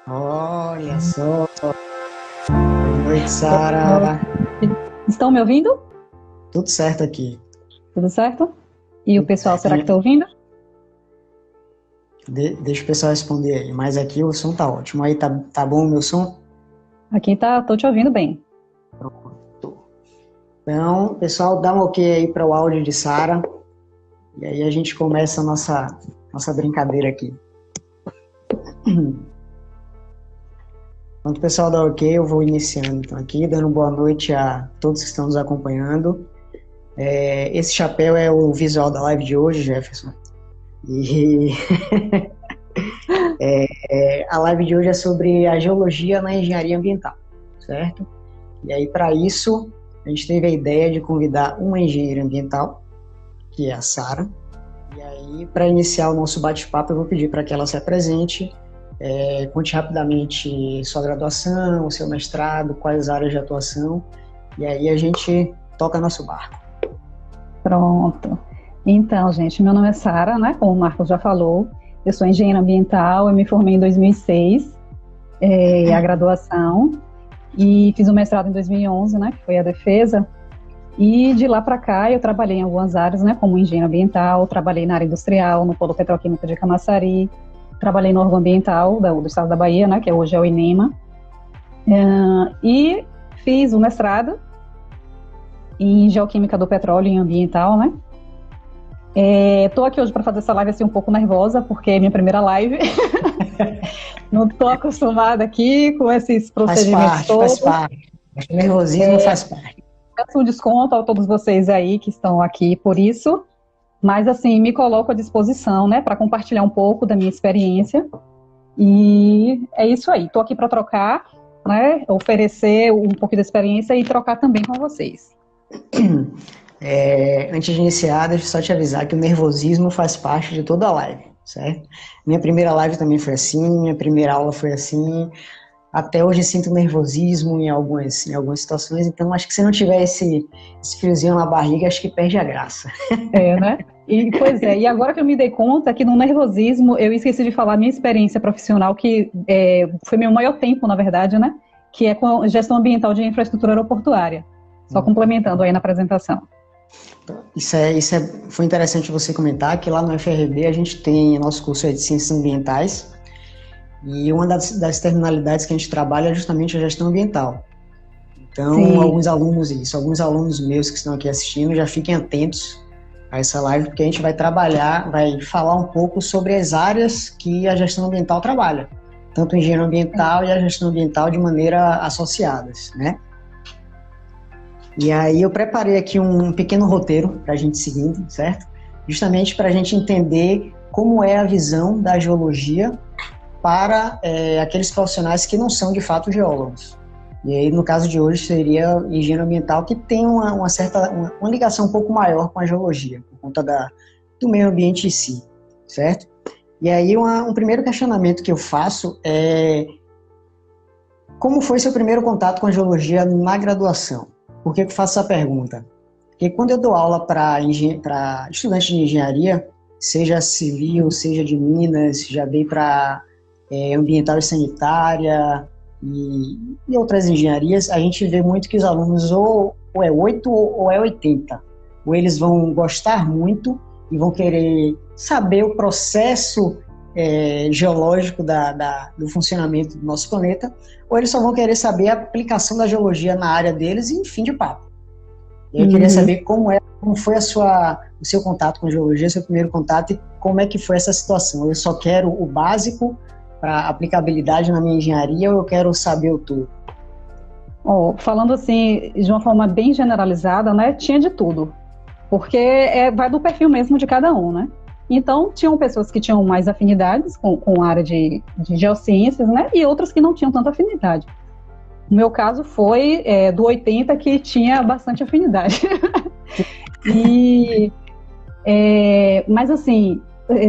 Olha só. Boa noite, Boa noite. Sara. Estão me ouvindo? Tudo certo aqui. Tudo certo? E o Tudo pessoal, certo. será que está ouvindo? Deixa o pessoal responder aí, mas aqui o som tá ótimo. Aí tá bom o meu som? Aqui tá, tô te ouvindo bem. Tô. Então, pessoal, dá um ok aí para o áudio de Sara. E aí a gente começa a nossa brincadeira aqui. Quando o pessoal dá ok, eu vou iniciando então aqui, dando boa noite a todos que estão nos acompanhando. Esse chapéu é o visual da live de hoje, Jefferson. E a live de hoje é sobre a geologia na engenharia ambiental, certo? E aí, para isso, a gente teve a ideia de convidar uma engenheira ambiental, que é a Sara. E aí, para iniciar o nosso bate-papo, eu vou pedir para que ela se apresente, conte rapidamente sua graduação, o seu mestrado, quais áreas de atuação, e aí a gente toca nosso barco. Pronto. Então, gente, meu nome é Sara, né? Como o Marcos já falou, eu sou engenheira ambiental, eu me formei em 2006, a graduação, e fiz o mestrado em 2011, né? Que foi a defesa. E de lá para cá eu trabalhei em algumas áreas, né? Como engenheira ambiental, trabalhei na área industrial, no Polo Petroquímico de Camaçari, trabalhei no órgão ambiental do estado da Bahia, né? Que hoje é o INEMA. E fiz o mestrado em Geoquímica do Petróleo e Ambiental, né? Estou aqui hoje para fazer essa live assim um pouco nervosa, porque é minha primeira live. Não estou acostumada aqui com esses Faz procedimentos parte, faz todos. parte. O nervosismo faz parte. Peço um desconto a todos vocês aí que estão aqui por isso, mas assim, me coloco à disposição, né, para compartilhar um pouco da minha experiência. E é isso aí. Estou aqui para trocar, né, oferecer um pouco da experiência e trocar também com vocês. Antes de iniciar, deixa eu só te avisar que o nervosismo faz parte de toda a live, certo? Minha primeira live também foi assim, minha primeira aula foi assim. Até hoje sinto nervosismo em algumas situações, então acho que se não tiver esse friozinho na barriga, acho que perde a graça. Né? Pois é, e agora que eu me dei conta que no nervosismo eu esqueci de falar a minha experiência profissional, que foi meu maior tempo, na verdade, né? Que é com gestão ambiental de infraestrutura aeroportuária. Só complementando aí na apresentação. Foi interessante você comentar que lá no FRB a gente tem nosso curso de Ciências Ambientais e uma das terminalidades que a gente trabalha é justamente a gestão ambiental. Então, Sim. alguns alunos meus que estão aqui assistindo já fiquem atentos a essa live, porque a gente vai falar um pouco sobre as áreas que a gestão ambiental trabalha, tanto o engenheiro ambiental e a gestão ambiental de maneira associadas, né? E aí eu preparei aqui um pequeno roteiro para a gente seguir, certo? Justamente para a gente entender como é a visão da geologia para aqueles profissionais que não são de fato geólogos. E aí, no caso de hoje, seria engenheiro ambiental que tem uma ligação um pouco maior com a geologia, por conta do meio ambiente em si, certo? E aí, um primeiro questionamento que eu faço é como foi seu primeiro contato com a geologia na graduação? Por que eu faço essa pergunta? Porque quando eu dou aula para estudantes de engenharia, seja civil, seja de Minas, já dei para ambiental e sanitária e outras engenharias, a gente vê muito que os alunos ou é 8 ou é 80. Ou eles vão gostar muito e vão querer saber o processo geológico do funcionamento do nosso planeta, ou eles só vão querer saber a aplicação da geologia na área deles e fim de papo. Eu queria saber como foi o seu contato com a geologia, seu primeiro contato, e como é que foi essa situação. Eu só quero o básico para aplicabilidade na minha engenharia ou eu quero saber o todo? Falando assim, de uma forma bem generalizada, né, tinha de tudo, porque vai do perfil mesmo de cada um, né? Então, tinham pessoas que tinham mais afinidades com a área de geociências, né, e outras que não tinham tanta afinidade. O meu caso foi do 80, que tinha bastante afinidade. Mas assim,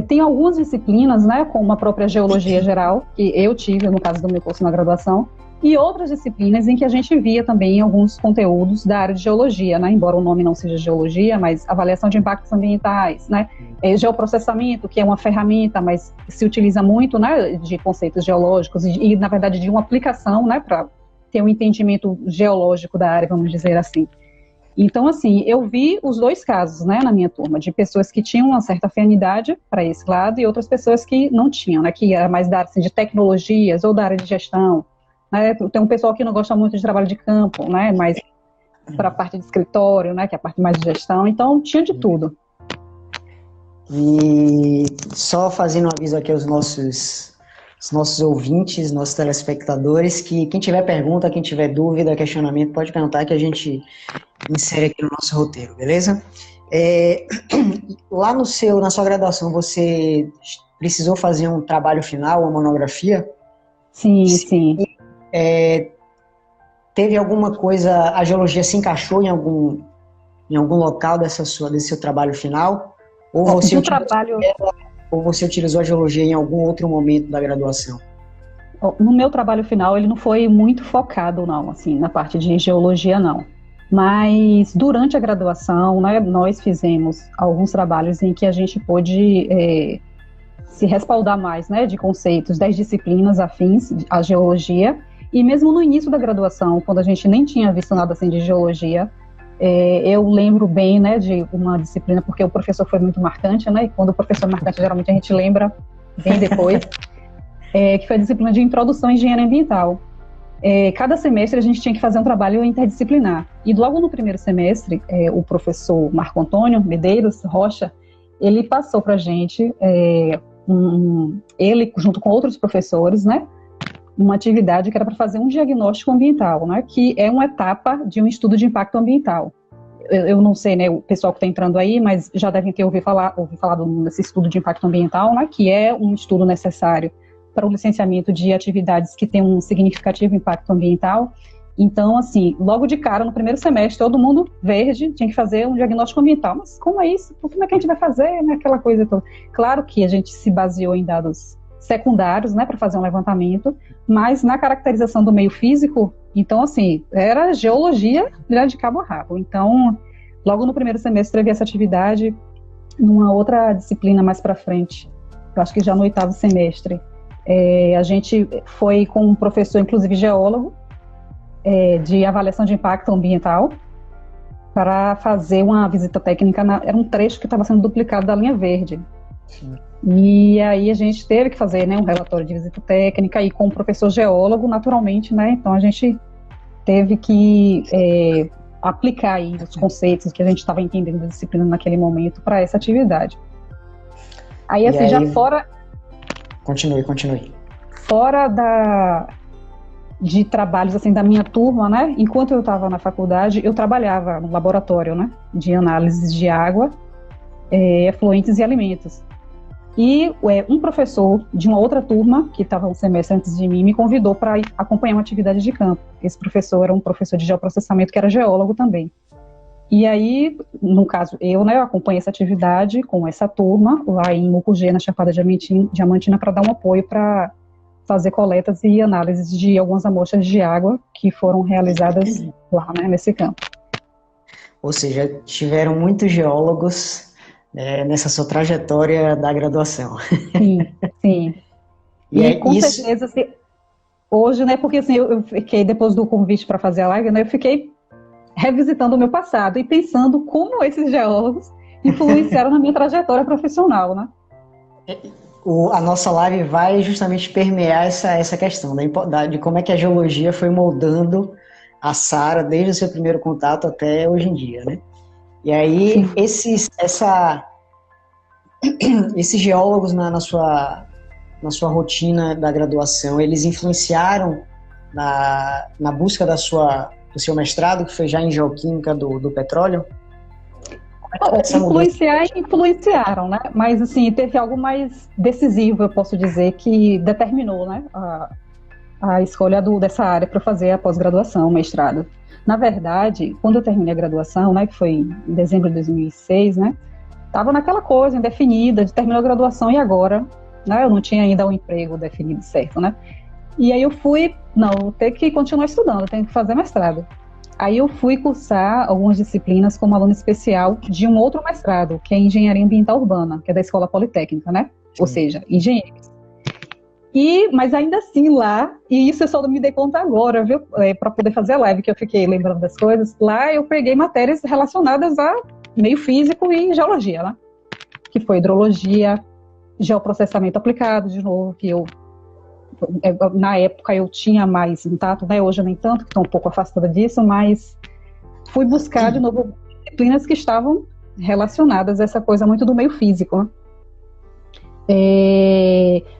tem algumas disciplinas, né, como a própria geologia geral, que eu tive no caso do meu curso na graduação, e outras disciplinas em que a gente via também alguns conteúdos da área de geologia, né? Embora o nome não seja geologia, mas avaliação de impactos ambientais, né? Geoprocessamento, que é uma ferramenta, mas se utiliza muito, né, de conceitos geológicos e na verdade, de uma aplicação, né, para ter um entendimento geológico da área, vamos dizer assim. Então, assim, eu vi os dois casos, né, na minha turma, de pessoas que tinham uma certa afinidade para esse lado e outras pessoas que não tinham, né, que era mais da área assim, de tecnologias ou da área de gestão. Né? Tem um pessoal que não gosta muito de trabalho de campo, né, mais para a parte de escritório, né, que é a parte mais de gestão. Então, tinha de tudo. E só fazendo um aviso aqui aos nossos ouvintes, nossos telespectadores, que quem tiver pergunta, quem tiver dúvida, questionamento, pode perguntar que a gente insere aqui no nosso roteiro, beleza? Lá na sua graduação, você precisou fazer um trabalho final, uma monografia? Sim. Teve alguma coisa, a geologia se encaixou em algum local desse seu trabalho final? Ou você utilizou a geologia em algum outro momento da graduação? No meu trabalho final, ele não foi muito focado, não, assim, na parte de geologia, não. Mas durante a graduação, né, nós fizemos alguns trabalhos em que a gente pôde se respaldar mais, né, de conceitos das disciplinas afins à geologia. E mesmo no início da graduação, quando a gente nem tinha visto nada assim de geologia, eu lembro bem, né, de uma disciplina, porque o professor foi muito marcante, né, e quando o professor é marcante, geralmente a gente lembra bem depois, que foi a disciplina de Introdução à Engenharia Ambiental. Cada semestre a gente tinha que fazer um trabalho interdisciplinar. E logo no primeiro semestre, o professor Marco Antônio Medeiros Rocha, ele passou para a gente, ele junto com outros professores, né, uma atividade que era para fazer um diagnóstico ambiental, né, que é uma etapa de um estudo de impacto ambiental. Eu não sei, né, o pessoal que está entrando aí, mas já devem ter ouvido falar desse estudo de impacto ambiental, né, que é um estudo necessário para o licenciamento de atividades que têm um significativo impacto ambiental. Então, assim, logo de cara, no primeiro semestre, todo mundo verde tinha que fazer um diagnóstico ambiental. Mas como é isso? Como é que a gente vai fazer? Né? Aquela coisa toda. Claro que a gente se baseou em dados secundários, né, para fazer um levantamento, mas na caracterização do meio físico, então, assim, era geologia de cabo a rabo. Então, logo no primeiro semestre, teve essa atividade, numa outra disciplina mais para frente, eu acho que já no 8º semestre. A gente foi com um professor, inclusive geólogo, de avaliação de impacto ambiental, para fazer uma visita técnica, era um trecho que estava sendo duplicado da linha verde. Sim. E aí a gente teve que fazer, né, um relatório de visita técnica e com o professor geólogo, naturalmente, né, então a gente teve que aplicar aí os conceitos que a gente estava entendendo da disciplina naquele momento para essa atividade. Aí, assim, já fora... Continue. Fora de trabalhos, assim, da minha turma, né, enquanto eu estava na faculdade, eu trabalhava no laboratório, né, de análises de água, efluentes e alimentos. E um professor de uma outra turma, que estava um semestre antes de mim, me convidou para acompanhar uma atividade de campo. Esse professor era um professor de geoprocessamento, que era geólogo também. E aí, no caso, eu acompanhei essa atividade com essa turma, lá em Mucugê, na Chapada Diamantina, para dar um apoio para fazer coletas e análises de algumas amostras de água que foram realizadas lá, né, nesse campo. Ou seja, tiveram muitos geólogos nessa sua trajetória da graduação. Sim. E com certeza, assim, hoje, né, porque assim, eu fiquei, depois do convite para fazer a live, né, eu fiquei revisitando o meu passado e pensando como esses geólogos influenciaram na minha trajetória profissional, né? A nossa live vai justamente permear essa questão de como é que a geologia foi moldando a Sara desde o seu primeiro contato até hoje em dia, né? E aí, esses geólogos na sua rotina da graduação, eles influenciaram na busca do seu mestrado, que foi já em geoquímica do petróleo? Influenciaram, né? Mas, assim, teve algo mais decisivo, eu posso dizer, que determinou, né, a escolha dessa área para fazer a pós-graduação, o mestrado. Na verdade, quando eu terminei a graduação, né, que foi em dezembro de 2006, né, estava naquela coisa indefinida, de terminar a graduação e agora, né, eu não tinha ainda um emprego definido certo, né. E aí eu fui, não, vou ter que continuar estudando, eu tenho que fazer mestrado. Aí eu fui cursar algumas disciplinas como aluna especial de um outro mestrado, que é Engenharia Ambiental Urbana, que é da Escola Politécnica, né? Sim. Ou seja, engenheiros. Mas ainda assim lá, e isso eu só me dei conta agora, viu? Para poder fazer a live, que eu fiquei lembrando das coisas, lá eu peguei matérias relacionadas a meio físico e geologia, né? Que foi hidrologia, geoprocessamento aplicado, de novo, que na época eu tinha mais contato, né? Hoje nem tanto, que estou um pouco afastada disso, mas fui buscar de novo disciplinas que estavam relacionadas a essa coisa muito do meio físico, né?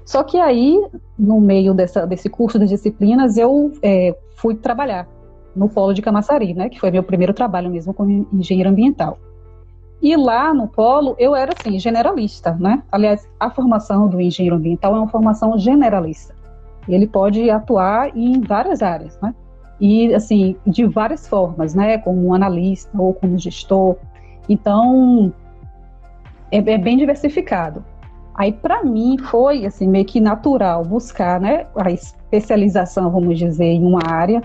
Só que aí, no meio desse curso de disciplinas, eu fui trabalhar no Polo de Camaçari, né? Que foi meu primeiro trabalho mesmo como engenheiro ambiental. E lá no Polo, eu era, assim, generalista, né? Aliás, a formação do engenheiro ambiental é uma formação generalista. Ele pode atuar em várias áreas, né? E, assim, de várias formas, né? Como analista ou como gestor. Então, é bem diversificado. Aí, para mim, foi, assim, meio que natural buscar, né? A especialização, vamos dizer, em uma área,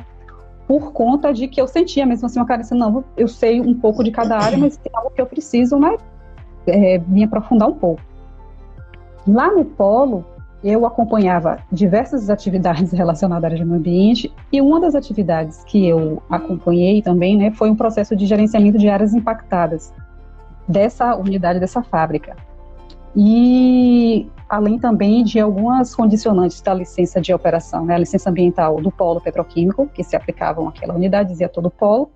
por conta de que eu sentia mesmo assim uma carência, não, eu sei um pouco de cada área, mas tem algo que eu preciso, né, me aprofundar um pouco. Lá no Polo, eu acompanhava diversas atividades relacionadas à área de meio ambiente, e uma das atividades que eu acompanhei também, né, foi um processo de gerenciamento de áreas impactadas dessa unidade, dessa fábrica. E além também de algumas condicionantes da licença de operação, né, a licença ambiental do polo petroquímico, que se aplicavam àquela unidade, dizia todo o polo.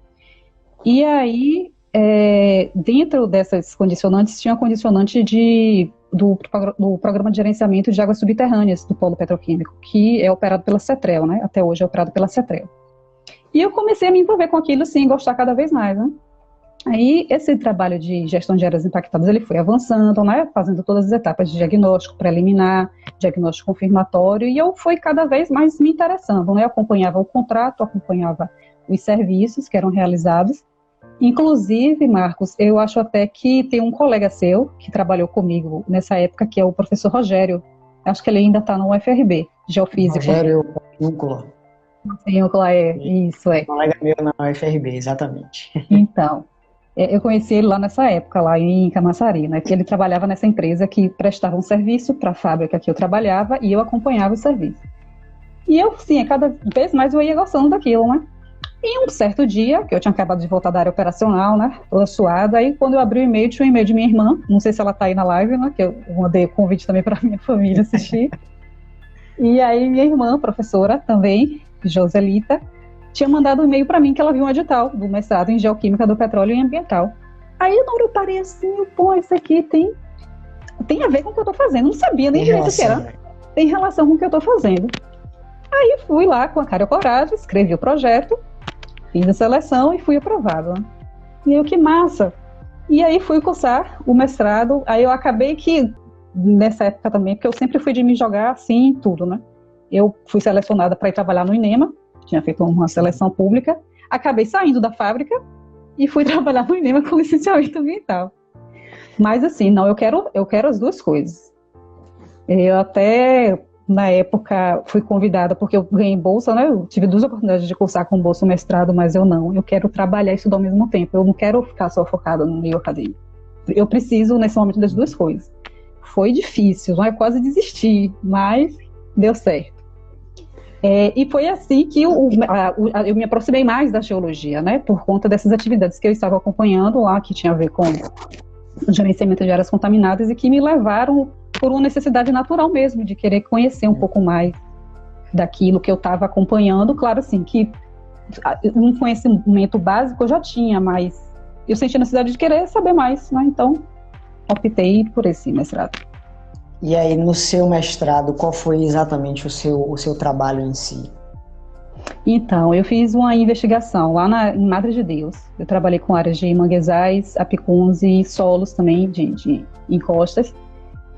E aí, dentro dessas condicionantes, tinha a condicionante do Programa de Gerenciamento de Águas Subterrâneas do polo petroquímico, que é operado pela CETREL, né, até hoje é operado pela CETREL. E eu comecei a me envolver com aquilo, sim, gostar cada vez mais, né. Aí, esse trabalho de gestão de áreas impactadas, ele foi avançando, né, fazendo todas as etapas de diagnóstico preliminar, diagnóstico confirmatório, e eu fui cada vez mais me interessando, né, eu acompanhava o contrato, acompanhava os serviços que eram realizados. Inclusive, Marcos, eu acho até que tem um colega seu que trabalhou comigo nessa época, que é o professor Rogério, acho que ele ainda está no UFRB, Geofísica. Rogério Núcula. Núcula, isso, Um colega meu na UFRB, exatamente. Então, eu conheci ele lá nessa época, lá em Camaçari, né, que ele trabalhava nessa empresa que prestava um serviço para a fábrica que eu trabalhava e eu acompanhava o serviço. E eu, sim, cada vez mais eu ia gostando daquilo, né? E um certo dia, que eu tinha acabado de voltar da área operacional, né, toda suada, aí quando eu abri o e-mail, tinha um e-mail de minha irmã, não sei se ela tá aí na live, né, que eu mandei o convite também para minha família assistir. E aí minha irmã, professora também, Joselita, tinha mandado um e-mail para mim que ela viu um edital do mestrado em Geoquímica do Petróleo e Ambiental. Aí na hora eu parei assim, pô, isso aqui tem a ver com o que eu tô fazendo. Não sabia nem direito o que era. Tem relação com o que eu tô fazendo. Aí fui lá com a cara e a coragem, escrevi o projeto, fiz a seleção e fui aprovada. E aí, que massa! E aí fui cursar o mestrado. Aí eu acabei que, nessa época também, porque eu sempre fui de me jogar assim em tudo, né? Eu fui selecionada para ir trabalhar no INEMA, tinha feito uma seleção pública, acabei saindo da fábrica e fui trabalhar no INEMA com licenciamento ambiental. Mas assim, não, eu quero as duas coisas. Eu até, na época, fui convidada, porque eu ganhei bolsa, né? Eu tive 2 oportunidades de cursar com bolsa mestrado, mas eu quero trabalhar e estudar ao mesmo tempo. Eu não quero ficar só focada no meio acadêmico. Eu preciso, nesse momento, das duas coisas. Foi difícil, eu quase desisti, mas deu certo. E foi assim que eu me aproximei mais da geologia, né, por conta dessas atividades que eu estava acompanhando lá, que tinha a ver com o gerenciamento de áreas contaminadas e que me levaram por uma necessidade natural mesmo, de querer conhecer um pouco mais daquilo que eu estava acompanhando. Claro, assim, que um conhecimento básico eu já tinha, mas eu senti a necessidade de querer saber mais, né, então optei por esse mestrado. E aí, no seu mestrado, qual foi exatamente o seu trabalho em si? Então, eu fiz uma investigação lá em Madre de Deus. Eu trabalhei com áreas de manguezais, apicuns e solos também de encostas.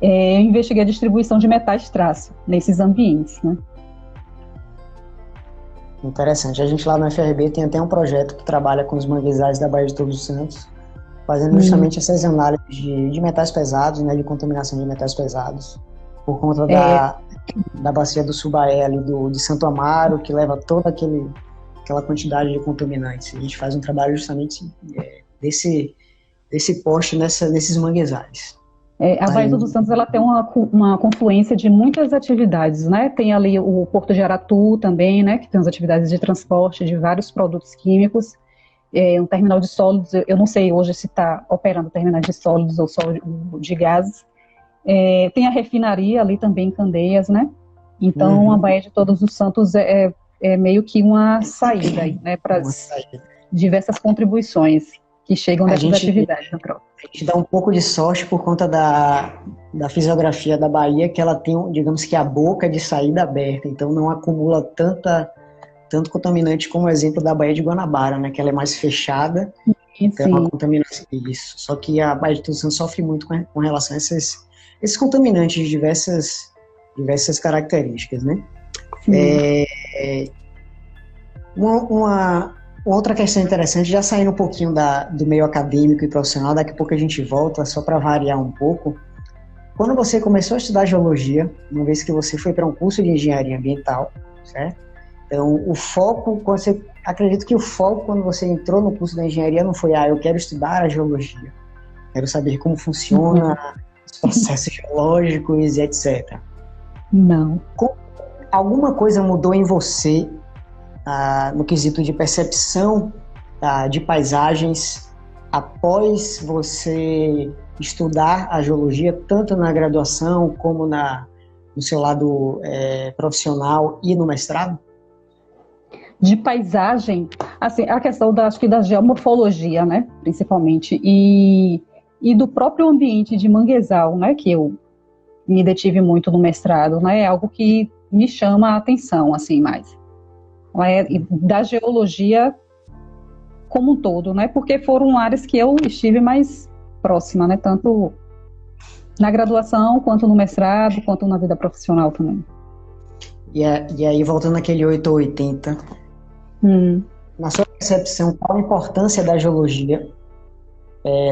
Eu investiguei a distribuição de metais traço nesses ambientes, né? Interessante. A gente lá no FRB tem até um projeto que trabalha com os manguezais da Baía de Todos os Santos, fazendo justamente essas análises de metais pesados, né, de contaminação de metais pesados. por conta da bacia do Subaé ali de Santo Amaro, que leva toda aquela quantidade de contaminantes. A gente faz um trabalho justamente desse poste nesses manguezais. A Baía dos Santos, ela tem uma confluência de muitas atividades, né? Tem ali o Porto de Aratu também, né? Que tem as atividades de transporte de vários produtos químicos. Um terminal de sólidos, eu não sei hoje se está operando terminais de sólidos ou só de gases. Tem a refinaria ali também em Candeias, né? Então, a Baía de Todos os Santos é meio que uma saída aí, né? Para as diversas contribuições que chegam dessas atividades no próprio. A gente dá um pouco de sorte por conta da fisiografia da Bahia, que ela tem, digamos que, a boca de saída aberta, então não acumula tanto contaminante como o exemplo da Baía de Guanabara, né, que ela é mais fechada, então uma contaminação isso. Só que a Baía de Todos os Santos sofre muito com relação a esses contaminantes de diversas características, né? Uma outra questão interessante, já saindo um pouquinho do meio acadêmico e profissional, daqui a pouco a gente volta, só para variar um pouco. Quando você começou a estudar geologia, uma vez que você foi para um curso de engenharia ambiental, certo? Então, o foco, acredito que o foco quando você entrou no curso da engenharia não foi, eu quero estudar a geologia, quero saber como funciona os processos geológicos e etc. Não. Alguma coisa mudou em você no quesito de percepção de paisagens após você estudar a geologia, tanto na graduação como no seu lado profissional e no mestrado? De paisagem, assim, a questão acho que da geomorfologia, né, principalmente, e do próprio ambiente de manguezal, né, que eu me detive muito no mestrado, né, é algo que me chama a atenção, assim, mais. Da geologia como um todo, né, porque foram áreas que eu estive mais próxima, né, tanto na graduação, quanto no mestrado, quanto na vida profissional também. E aí, voltando naquele 8 ou 80, na sua percepção, qual a importância da geologia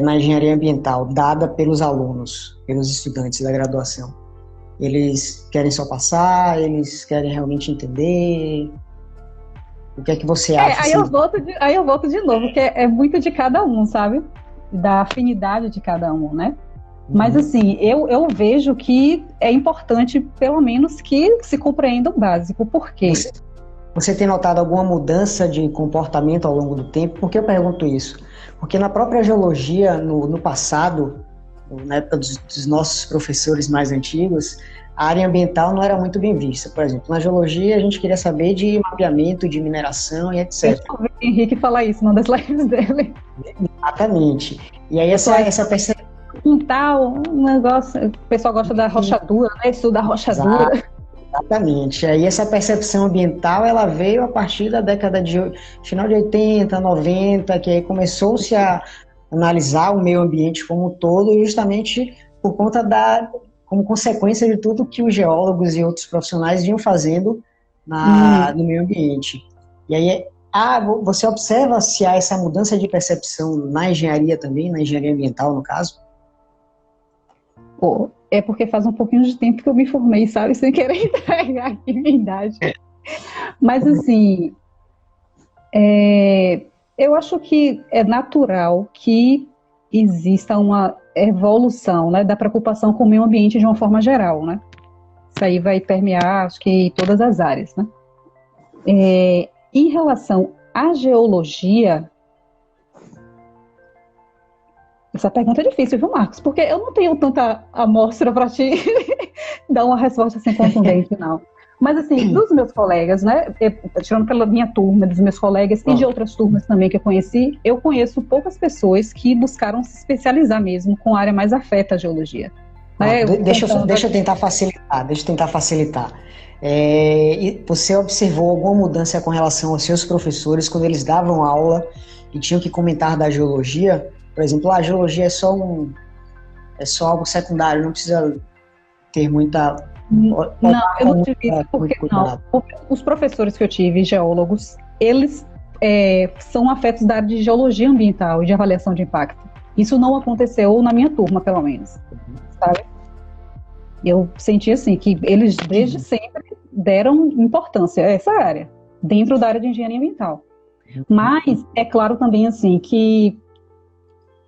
na engenharia ambiental, dada pelos alunos, pelos estudantes da graduação? Eles querem só passar? Eles querem realmente entender? O que é que você acha? Aí eu volto de novo, que é muito de cada um, sabe? Da afinidade de cada um, né? Mas assim, eu vejo que é importante, pelo menos, que se compreenda o básico. Por quê? Você tem notado alguma mudança de comportamento ao longo do tempo? Por que eu pergunto isso? Porque na própria geologia, no passado, na época dos nossos professores mais antigos, a área ambiental não era muito bem vista. Por exemplo, na geologia a gente queria saber de mapeamento, de mineração e etc. Eu ouvi o Henrique falar isso numa das lives dele. Exatamente. E aí essa percepção... Um negócio, o pessoal gosta da rochadura, né? Estuda a rochadura. Exatamente. Aí essa percepção ambiental, ela veio a partir da década final de 80, 90, que aí começou-se a analisar o meio ambiente como um todo, justamente por conta como consequência de tudo que os geólogos e outros profissionais vinham fazendo no meio ambiente. E aí, você observa se há essa mudança de percepção na engenharia também, na engenharia ambiental, no caso? É porque faz um pouquinho de tempo que eu me formei, sabe? Sem querer entregar aqui minha idade. Mas, assim, eu acho que é natural que exista uma evolução, né, da preocupação com o meio ambiente de uma forma geral, né? Isso aí vai permear, acho que, todas as áreas, né? Em relação à geologia... Essa pergunta é difícil, viu, Marcos? Porque eu não tenho tanta amostra para te dar uma resposta assim contundente, não. Mas, assim, dos meus colegas, né, tirando pela minha turma, dos meus colegas e de outras turmas também que eu conheci, eu conheço poucas pessoas que buscaram se especializar mesmo com a área mais afeta à geologia. Deixa eu tentar facilitar. Você observou alguma mudança com relação aos seus professores quando eles davam aula e tinham que comentar da geologia? Por exemplo, a geologia é só algo secundário, não precisa ter muita... Não, eu não tive isso, porque os professores que eu tive, geólogos, eles são afetos da área de geologia ambiental e de avaliação de impacto. Isso não aconteceu na minha turma, pelo menos, sabe? Eu senti assim, que eles desde sempre deram importância a essa área, dentro da área de engenharia ambiental. Mas é claro também assim que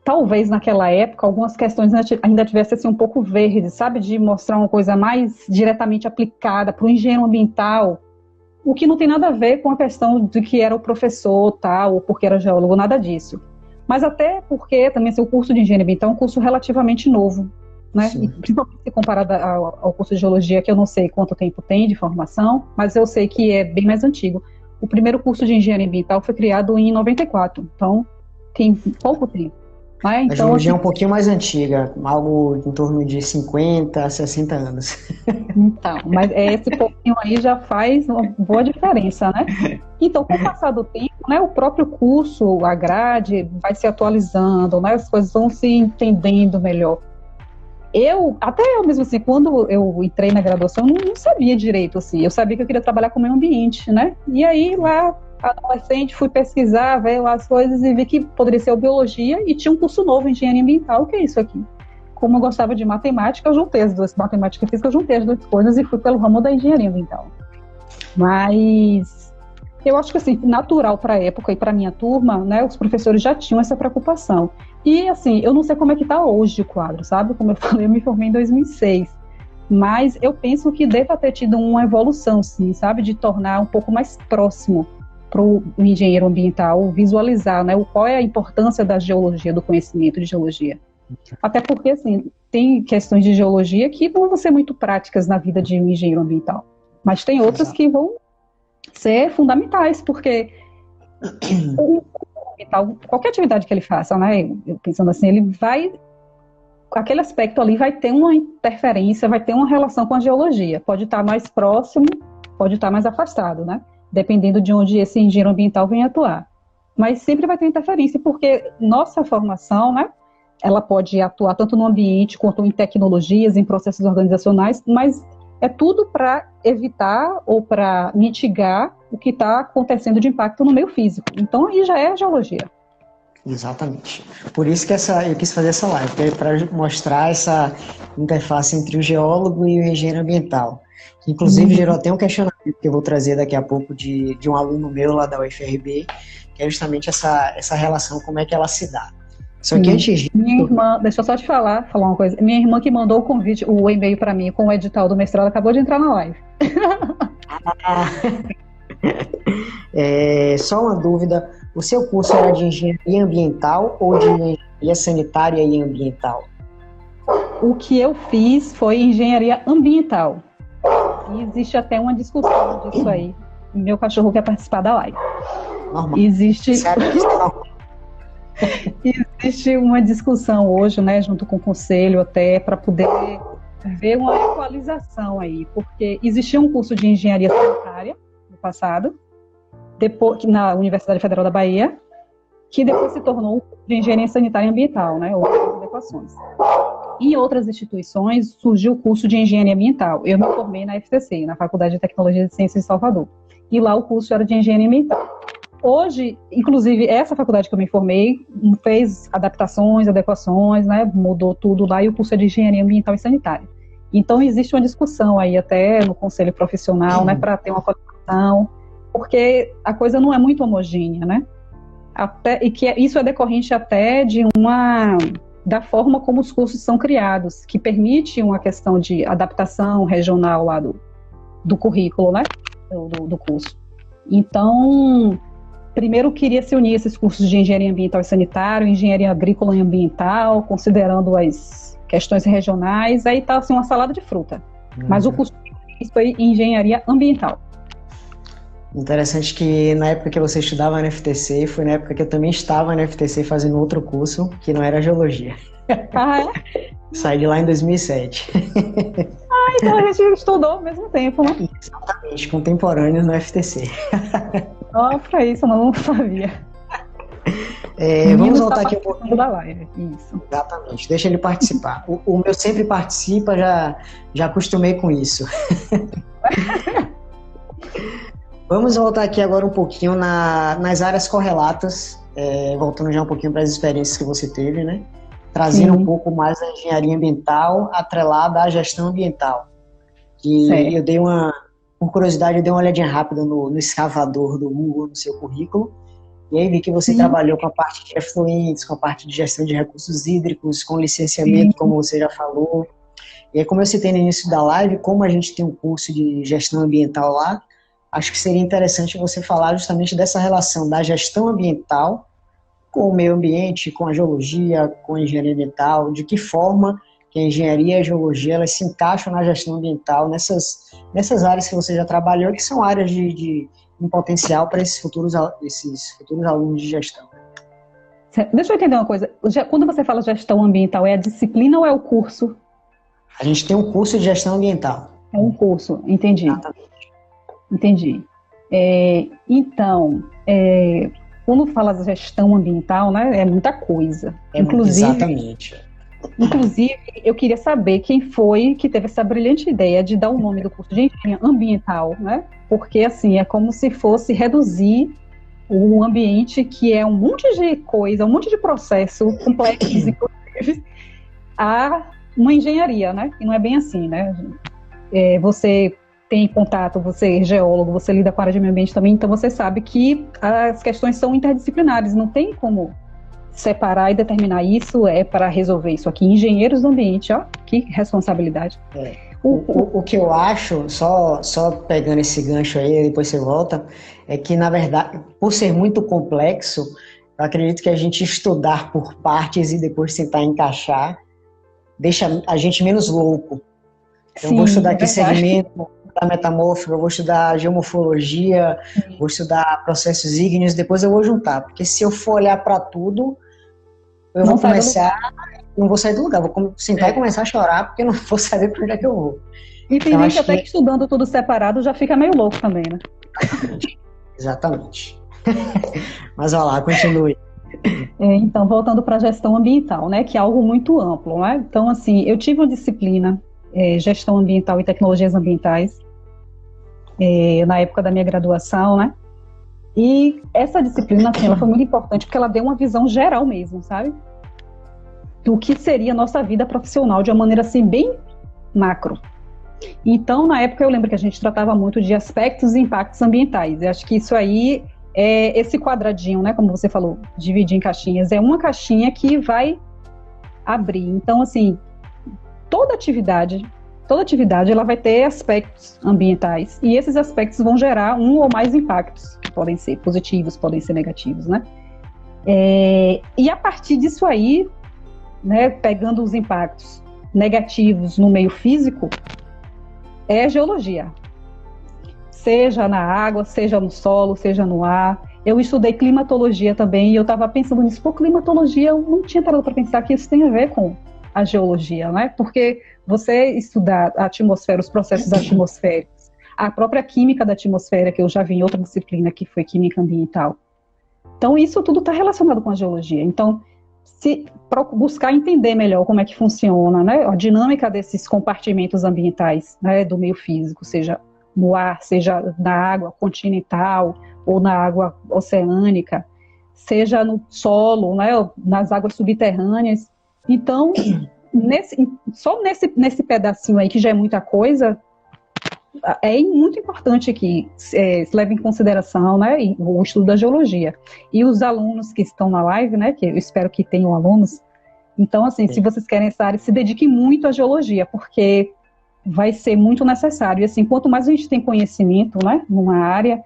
talvez naquela época algumas questões ainda tivessem assim, um pouco verdes, sabe? De mostrar uma coisa mais diretamente aplicada para o engenheiro ambiental, o que não tem nada a ver com a questão de que era o professor, tal, ou porque era geólogo, nada disso. Mas até porque também assim, o curso de engenharia ambiental é um curso relativamente novo, né? E, principalmente se comparado ao curso de geologia, que eu não sei quanto tempo tem de formação, mas eu sei que é bem mais antigo. O primeiro curso de engenharia ambiental foi criado em 94, então tem pouco tempo. Então, a geologia é um pouquinho mais antiga, algo em torno de 50, 60 anos. Então, mas esse pouquinho aí já faz uma boa diferença, né? Então, com o passar do tempo, né, o próprio curso, a grade, vai se atualizando, né, as coisas vão se entendendo melhor. Até eu mesmo assim, quando eu entrei na graduação, eu não sabia direito, assim, eu sabia que eu queria trabalhar com o meio ambiente, né? E aí, lá, adolescente, fui pesquisar, ver lá as coisas e vi que poderia ser biologia e tinha um curso novo, engenharia ambiental, o que é isso aqui? Como eu gostava de matemática, eu juntei as duas, matemática e física, eu juntei as duas coisas e fui pelo ramo da engenharia ambiental. Mas eu acho que, assim, natural para a época e para a minha turma, né, os professores já tinham essa preocupação. E, assim, eu não sei como é que está hoje o quadro, sabe? Como eu falei, eu me formei em 2006. Mas eu penso que deva ter tido uma evolução, sim, sabe? De tornar um pouco mais próximo para o engenheiro ambiental visualizar, né, qual é a importância da geologia, do conhecimento de geologia. Até porque, assim, tem questões de geologia que não vão ser muito práticas na vida de um engenheiro ambiental, mas tem outras que vão ser fundamentais, porque o ambiental, qualquer atividade que ele faça, né, eu pensando assim, ele vai, aquele aspecto ali vai ter uma interferência, vai ter uma relação com a geologia, pode estar mais próximo, pode estar mais afastado, né, dependendo de onde esse engenheiro ambiental vem atuar. Mas sempre vai ter interferência, porque nossa formação, né, ela pode atuar tanto no ambiente quanto em tecnologias, em processos organizacionais, mas é tudo para evitar ou para mitigar o que está acontecendo de impacto no meio físico. Então, aí já é geologia. Exatamente. Por isso que eu quis fazer essa live, para mostrar essa interface entre o geólogo e o engenheiro ambiental. Inclusive, gerou até um questionamento que eu vou trazer daqui a pouco de um aluno meu lá da UFRB, que é justamente essa relação, como é que ela se dá. Só que antes disso... Minha irmã, deixa eu só te falar uma coisa. Minha irmã que mandou o convite, o e-mail para mim com o edital do mestrado, acabou de entrar na live. Só uma dúvida, o seu curso era de engenharia ambiental ou de engenharia sanitária e ambiental? O que eu fiz foi engenharia ambiental. E existe até uma discussão disso aí. Meu cachorro quer participar da live. Normal. Existe uma discussão hoje, né, junto com o conselho até, para poder ver uma equalização aí, porque existia um curso de engenharia sanitária no passado, depois, na Universidade Federal da Bahia, que depois se tornou de engenharia sanitária e ambiental, né, outras adequações. Em outras instituições surgiu o curso de engenharia ambiental. Eu me formei na FCC, na Faculdade de Tecnologia e Ciências de Salvador, e lá o curso era de engenharia ambiental. Hoje, inclusive, essa faculdade que eu me formei fez adaptações, adequações, né, mudou tudo lá, e o curso é de engenharia ambiental e sanitária. Então, existe uma discussão aí até no conselho profissional, né, para ter uma qualificação, porque a coisa não é muito homogênea, né? E que isso é decorrente até da forma como os cursos são criados, que permite uma questão de adaptação regional lá do currículo, né, do curso. Então, primeiro queria se unir esses cursos de engenharia ambiental e sanitário, engenharia agrícola e ambiental, considerando as questões regionais, aí tá assim uma salada de fruta. Mas o curso foi engenharia ambiental. Interessante que na época que você estudava na FTC, foi na época que eu também estava na FTC fazendo outro curso, que não era geologia. Ah, é? Saí de lá em 2007. Então a gente estudou ao mesmo tempo, né? Exatamente, contemporâneos no FTC. Nossa, isso eu não sabia. Vamos voltar aqui um pouquinho da live. Isso. Exatamente, deixa ele participar. O meu sempre participa, já acostumei com isso. Vamos voltar aqui agora um pouquinho nas áreas correlatas, voltando já um pouquinho para as experiências que você teve, né? trazendo um pouco mais da engenharia ambiental atrelada à gestão ambiental. E eu dei por curiosidade, eu dei uma olhadinha rápida no escavador do Google, no seu currículo, e aí vi que você trabalhou com a parte de efluentes, com a parte de gestão de recursos hídricos, com licenciamento, como você já falou. E aí, como eu citei no início da live, como a gente tem um curso de gestão ambiental lá, acho que seria interessante você falar justamente dessa relação da gestão ambiental com o meio ambiente, com a geologia, com a engenharia ambiental, de que forma que a engenharia e a geologia elas se encaixam na gestão ambiental, nessas áreas que você já trabalhou, que são áreas de potencial para esses futuros alunos de gestão. Deixa eu entender uma coisa. Quando você fala gestão ambiental, é a disciplina ou é o curso? A gente tem um curso de gestão ambiental. É um curso, entendi. Exatamente. Entendi. Então, quando fala de gestão ambiental, né, é muita coisa. Exatamente. Inclusive, eu queria saber quem foi que teve essa brilhante ideia de dar o nome do curso de engenharia ambiental, né? Porque, assim, é como se fosse reduzir o ambiente, que é um monte de coisa, um monte de processo complexo, inclusive, a uma engenharia, né? E não é bem assim, né? Você tem contato, você é geólogo, você lida com a área de meio ambiente também, então você sabe que as questões são interdisciplinares, não tem como separar e determinar isso é para resolver isso aqui. Engenheiros do ambiente, ó, que responsabilidade. O que eu acho, só pegando esse gancho aí, depois você volta, é que, na verdade, por ser muito complexo, eu acredito que a gente estudar por partes e depois tentar encaixar deixa a gente menos louco. Então, eu vou estudar aqui segmento da metamórfica, eu vou estudar geomorfologia, vou estudar processos ígneos, depois eu vou juntar, porque se eu for olhar para tudo, eu não vou sair do lugar, vou sentar e começar a chorar, porque eu não vou saber para onde é que eu vou. E tem gente até que estudando tudo separado já fica meio louco também, né? Exatamente. Mas olha lá, continue. Então, voltando para a gestão ambiental, né, que é algo muito amplo, né? Então, assim, eu tive uma disciplina, gestão ambiental e tecnologias ambientais, na época da minha graduação, né? E essa disciplina, assim, ela foi muito importante porque ela deu uma visão geral mesmo, sabe? Do que seria a nossa vida profissional de uma maneira, assim, bem macro. Então, na época, eu lembro que a gente tratava muito de aspectos e impactos ambientais. Eu acho que isso aí, esse quadradinho, né, como você falou, dividir em caixinhas, é uma caixinha que vai abrir. Então, assim, toda atividade ela vai ter aspectos ambientais e esses aspectos vão gerar um ou mais impactos, que podem ser positivos, podem ser negativos, né? E a partir disso aí, né, pegando os impactos negativos no meio físico, é geologia. Seja na água, seja no solo, seja no ar. Eu estudei climatologia também e eu estava pensando nisso. Por climatologia, eu não tinha parado para pensar que isso tem a ver com a geologia, né? Porque você estudar a atmosfera, os processos atmosféricos, a própria química da atmosfera, que eu já vi em outra disciplina, que foi química ambiental. Então, isso tudo está relacionado com a geologia. Então, se buscar entender melhor como é que funciona, né, a dinâmica desses compartimentos ambientais, né, do meio físico, seja no ar, seja na água continental ou na água oceânica, seja no solo, né, nas águas subterrâneas. Então, só nesse pedacinho aí, que já é muita coisa, é muito importante que se leve em consideração, né, o estudo da geologia. E os alunos que estão na live, né, que eu espero que tenham alunos, então, assim, se vocês querem essa área, se dediquem muito à geologia, porque vai ser muito necessário. E, assim, quanto mais a gente tem conhecimento, né, numa área,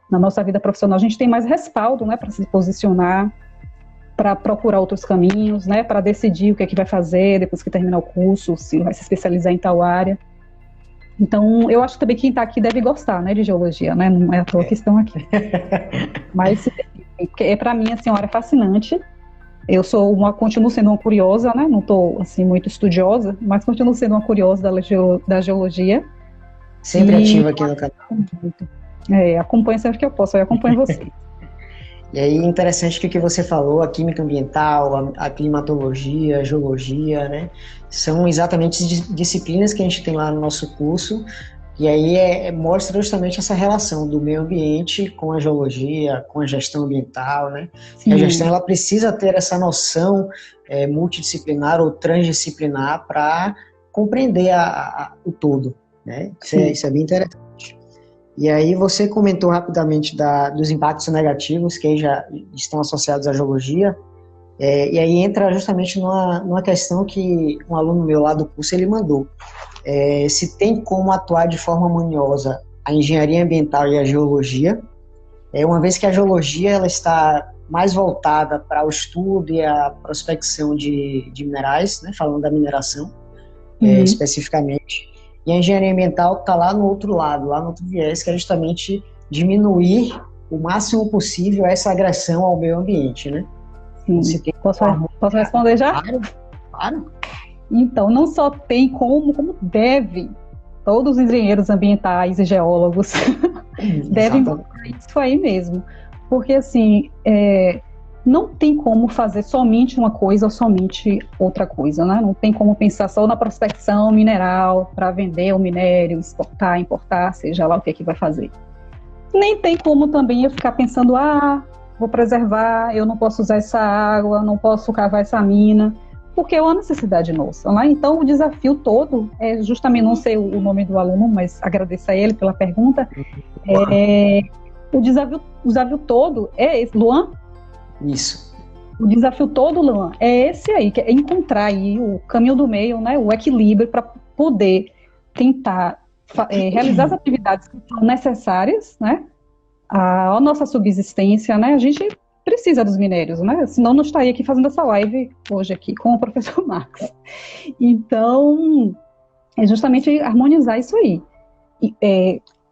na nossa vida profissional, a gente tem mais respaldo, né, para se posicionar, para procurar outros caminhos, né, para decidir o que é que vai fazer depois que terminar o curso, se vai se especializar em tal área. Então, eu acho também que quem está aqui deve gostar, né, de geologia, né, não é à toa que estão aqui. Mas, porque para mim, assim, é uma área fascinante. Eu continuo sendo uma curiosa, né, não estou, assim, muito estudiosa, mas continuo sendo uma curiosa da geologia. Sempre ativa aqui no canal. Acompanho sempre que eu posso, eu acompanho você. E aí, interessante que o que você falou, a química ambiental, a climatologia, a geologia, né, são exatamente disciplinas que a gente tem lá no nosso curso, E aí mostra justamente essa relação do meio ambiente com a geologia, com a gestão ambiental, né? E a gestão ela precisa ter essa noção multidisciplinar ou transdisciplinar para compreender o todo, né? Isso é bem interessante. E aí você comentou rapidamente dos impactos negativos que aí já estão associados à geologia, e aí entra justamente numa questão que um aluno meu lá do curso ele mandou. Se tem como atuar de forma manhosa a engenharia ambiental e a geologia, uma vez que a geologia ela está mais voltada para o estudo e a prospecção de minerais, né, falando da mineração especificamente, e a engenharia ambiental está lá no outro lado, lá no outro viés, que é justamente diminuir o máximo possível essa agressão ao meio ambiente, né? Sim. Posso responder já? Claro. Então, não só tem como deve, todos os engenheiros ambientais e geólogos devem buscar isso aí mesmo. Porque, assim, não tem como fazer somente uma coisa ou somente outra coisa, né? Não tem como pensar só na prospecção mineral para vender o minério, exportar, importar, seja lá o que vai fazer. Nem tem como também eu ficar pensando, vou preservar, eu não posso usar essa água, não posso cavar essa mina, porque é uma necessidade nossa, né? Então o desafio todo é justamente, não sei o nome do aluno, mas agradeço a ele pela pergunta, o desafio todo é esse, Luan? Isso. O desafio todo, Luan, é esse aí, que é encontrar aí o caminho do meio, né, o equilíbrio para poder tentar realizar as atividades que são necessárias, né, à nossa subsistência, né, a gente precisa dos minérios, né, senão não estaria aqui fazendo essa live hoje aqui com o professor Marcos. Então, é justamente harmonizar isso aí,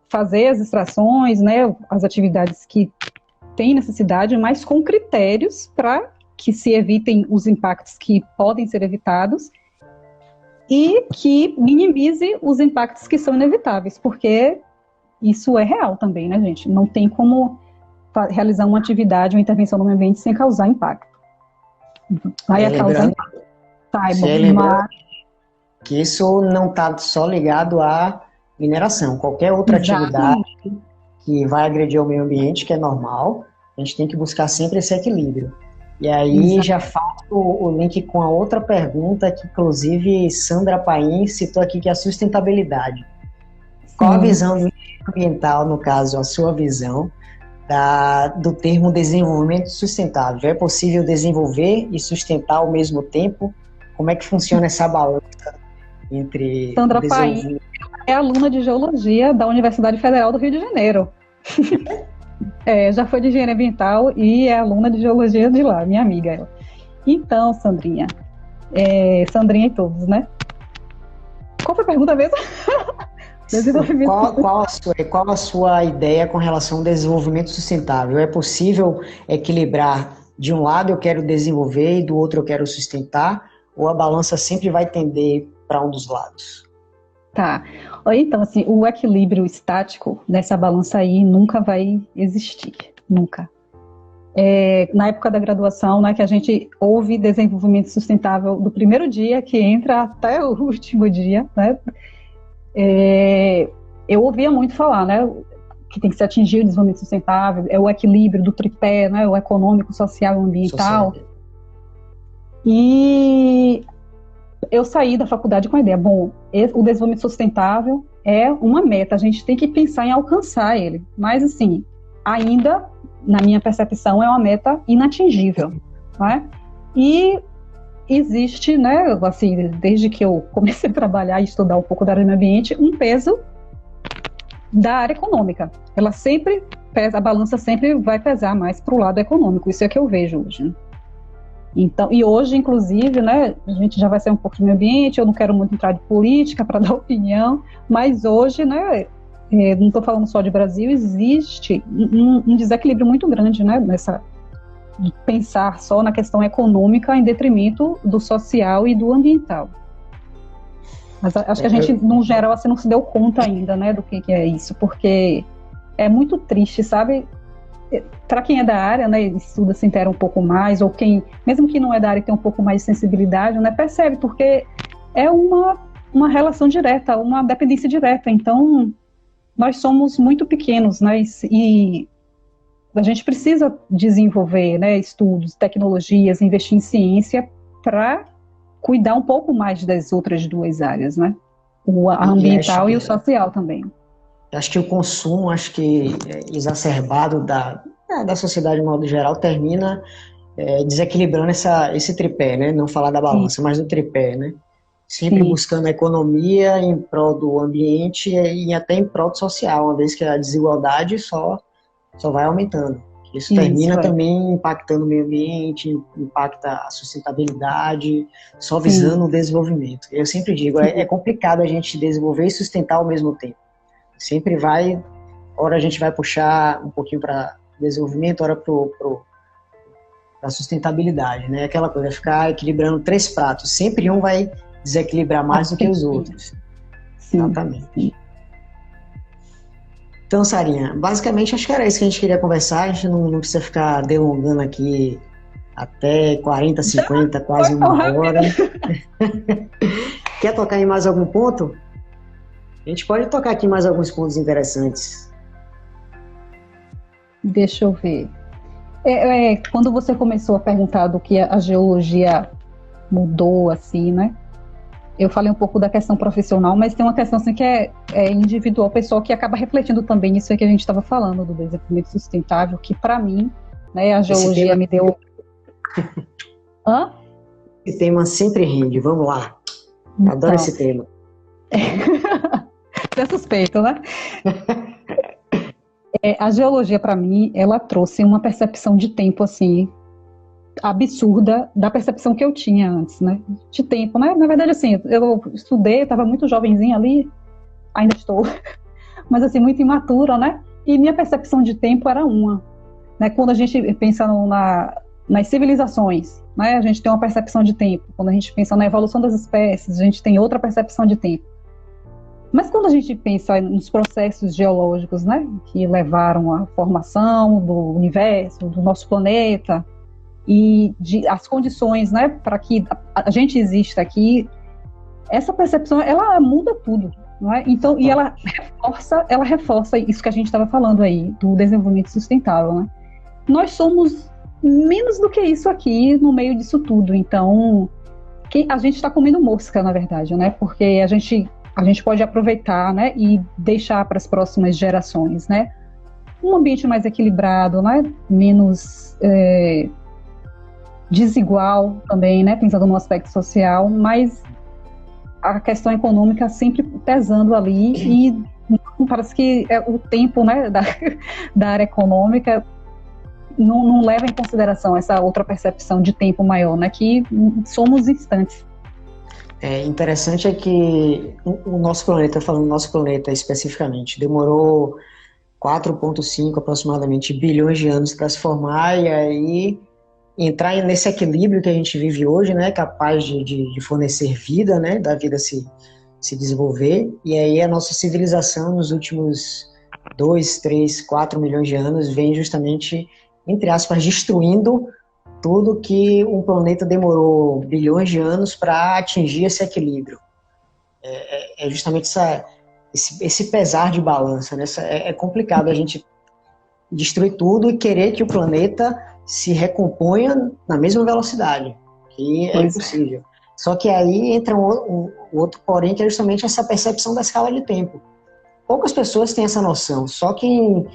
fazer as extrações, né, as atividades que tem necessidade, mas com critérios para que se evitem os impactos que podem ser evitados e que minimize os impactos que são inevitáveis, porque isso é real também, né, gente? Não tem como realizar uma atividade, uma intervenção no meio ambiente sem causar impacto. Vai causar impacto. Lembrando que isso não está só ligado à mineração. Qualquer outra atividade que vai agredir o meio ambiente, que é normal, a gente tem que buscar sempre esse equilíbrio. E aí já faço o link com a outra pergunta que, inclusive, Sandra Paim citou aqui, que é a sustentabilidade. Qual a visão do ambiental, no caso, a sua visão, do termo desenvolvimento sustentável? É possível desenvolver e sustentar ao mesmo tempo? Como é que funciona essa balança entre... Sandra Paim é aluna de Geologia da Universidade Federal do Rio de Janeiro. Já foi de Engenharia Ambiental e é aluna de Geologia de lá, minha amiga ela. Então, Sandrinha, Sandrinha e todos, né? Qual foi a pergunta mesmo? Qual a sua ideia com relação ao desenvolvimento sustentável? É possível equilibrar, de um lado eu quero desenvolver e do outro eu quero sustentar, ou a balança sempre vai tender para um dos lados? Tá. Então, assim, o equilíbrio estático nessa balança aí nunca vai existir. Nunca. Na época da graduação, né, que a gente ouve desenvolvimento sustentável do primeiro dia que entra até o último dia, né? Eu ouvia muito falar, né, que tem que se atingir o desenvolvimento sustentável, o equilíbrio do tripé, né, o econômico, social e ambiental. E eu saí da faculdade com a ideia, o desenvolvimento sustentável é uma meta, a gente tem que pensar em alcançar ele, mas assim, ainda, na minha percepção, é uma meta inatingível, né? E existe, né, assim, desde que eu comecei a trabalhar e estudar um pouco da área do meio ambiente, um peso da área econômica. Ela sempre pesa, a balança sempre vai pesar mais para o lado econômico, isso é que eu vejo hoje, né? Então, e hoje, inclusive, né, a gente já vai sair um pouco do meio ambiente, eu não quero muito entrar de política para dar opinião, mas hoje, né, não estou falando só de Brasil, existe um desequilíbrio muito grande, né, de pensar só na questão econômica em detrimento do social e do ambiental. Mas acho que a gente, no geral, assim, não se deu conta ainda, né, do que é isso, porque é muito triste, sabe? Para quem é da área, né, estuda, se intera um pouco mais, ou quem, mesmo que não é da área e tem um pouco mais de sensibilidade, né, percebe, porque é uma uma relação direta, uma dependência direta. Então, nós somos muito pequenos, né? E a gente precisa desenvolver, né, estudos, tecnologias, investir em ciência para cuidar um pouco mais das outras duas áreas, né? A ambiental e o social também. Acho que o consumo, exacerbado da sociedade de modo geral termina desequilibrando esse tripé, né? Não falar da balança, Sim. mas do tripé, né? Sempre Sim. buscando a economia em prol do ambiente e até em prol do social, uma vez que a desigualdade só vai aumentando. Isso termina também impactando o meio ambiente, impacta a sustentabilidade, só visando o desenvolvimento. Eu sempre digo, é complicado a gente desenvolver e sustentar ao mesmo tempo. Sempre ora a gente vai puxar um pouquinho para desenvolvimento, ora para sustentabilidade, né? Aquela coisa, ficar equilibrando 3 pratos. Sempre um vai desequilibrar mais do que os outros. Sim. Exatamente. Então, Sarinha, basicamente acho que era isso que a gente queria conversar. A gente não precisa ficar delongando aqui até 40, 50, quase uma hora. Quer tocar em mais algum ponto? A gente pode tocar aqui mais alguns pontos interessantes. Deixa eu ver. Quando você começou a perguntar do que a geologia mudou, assim, né? Eu falei um pouco da questão profissional, mas tem uma questão assim que é individual, pessoal, que acaba refletindo também isso aí que a gente estava falando, do desenvolvimento sustentável, que para mim, né, a geologia me deu... Esse tema sempre rende, vamos lá. Adoro esse tema. Você é suspeito, né? A geologia, para mim, ela trouxe uma percepção de tempo, assim, absurda da percepção que eu tinha antes, né? De tempo, né? Na verdade, assim, eu estudei, estava muito jovenzinha ali, ainda estou, mas assim, muito imatura, né? E minha percepção de tempo era uma, né? Quando a gente pensa nas civilizações, né? A gente tem uma percepção de tempo. Quando a gente pensa na evolução das espécies, a gente tem outra percepção de tempo. Mas quando a gente pensa nos processos geológicos, né? Que levaram à formação do universo, do nosso planeta, e as condições, né, para que a gente exista aqui, essa percepção, ela muda tudo, não é? Então, e ela reforça isso que a gente estava falando aí, do desenvolvimento sustentável, né? Nós somos menos do que isso aqui no meio disso tudo, então a gente está comendo mosca, na verdade, né? Porque a gente pode aproveitar, né, e deixar para as próximas gerações, né, um ambiente mais equilibrado, né, menos desigual também, né, pensando no aspecto social, mas a questão econômica sempre pesando ali e parece que o tempo, né, da área econômica não leva em consideração essa outra percepção de tempo maior, né, que somos instantes. Interessante é que o nosso planeta, falando do nosso planeta especificamente, demorou 4,5 aproximadamente bilhões de anos para se formar e aí entrar nesse equilíbrio que a gente vive hoje, né, capaz de fornecer vida, né, da vida se desenvolver, e aí a nossa civilização nos últimos 2, 3, 4 milhões de anos vem justamente, entre aspas, destruindo tudo que um planeta demorou bilhões de anos para atingir esse equilíbrio. É justamente esse pesar de balança, né? É complicado a gente destruir tudo e querer que o planeta se recomponha na mesma velocidade, que é impossível. Só que aí entra um outro porém, que é justamente essa percepção da escala de tempo. Poucas pessoas têm essa noção, só quem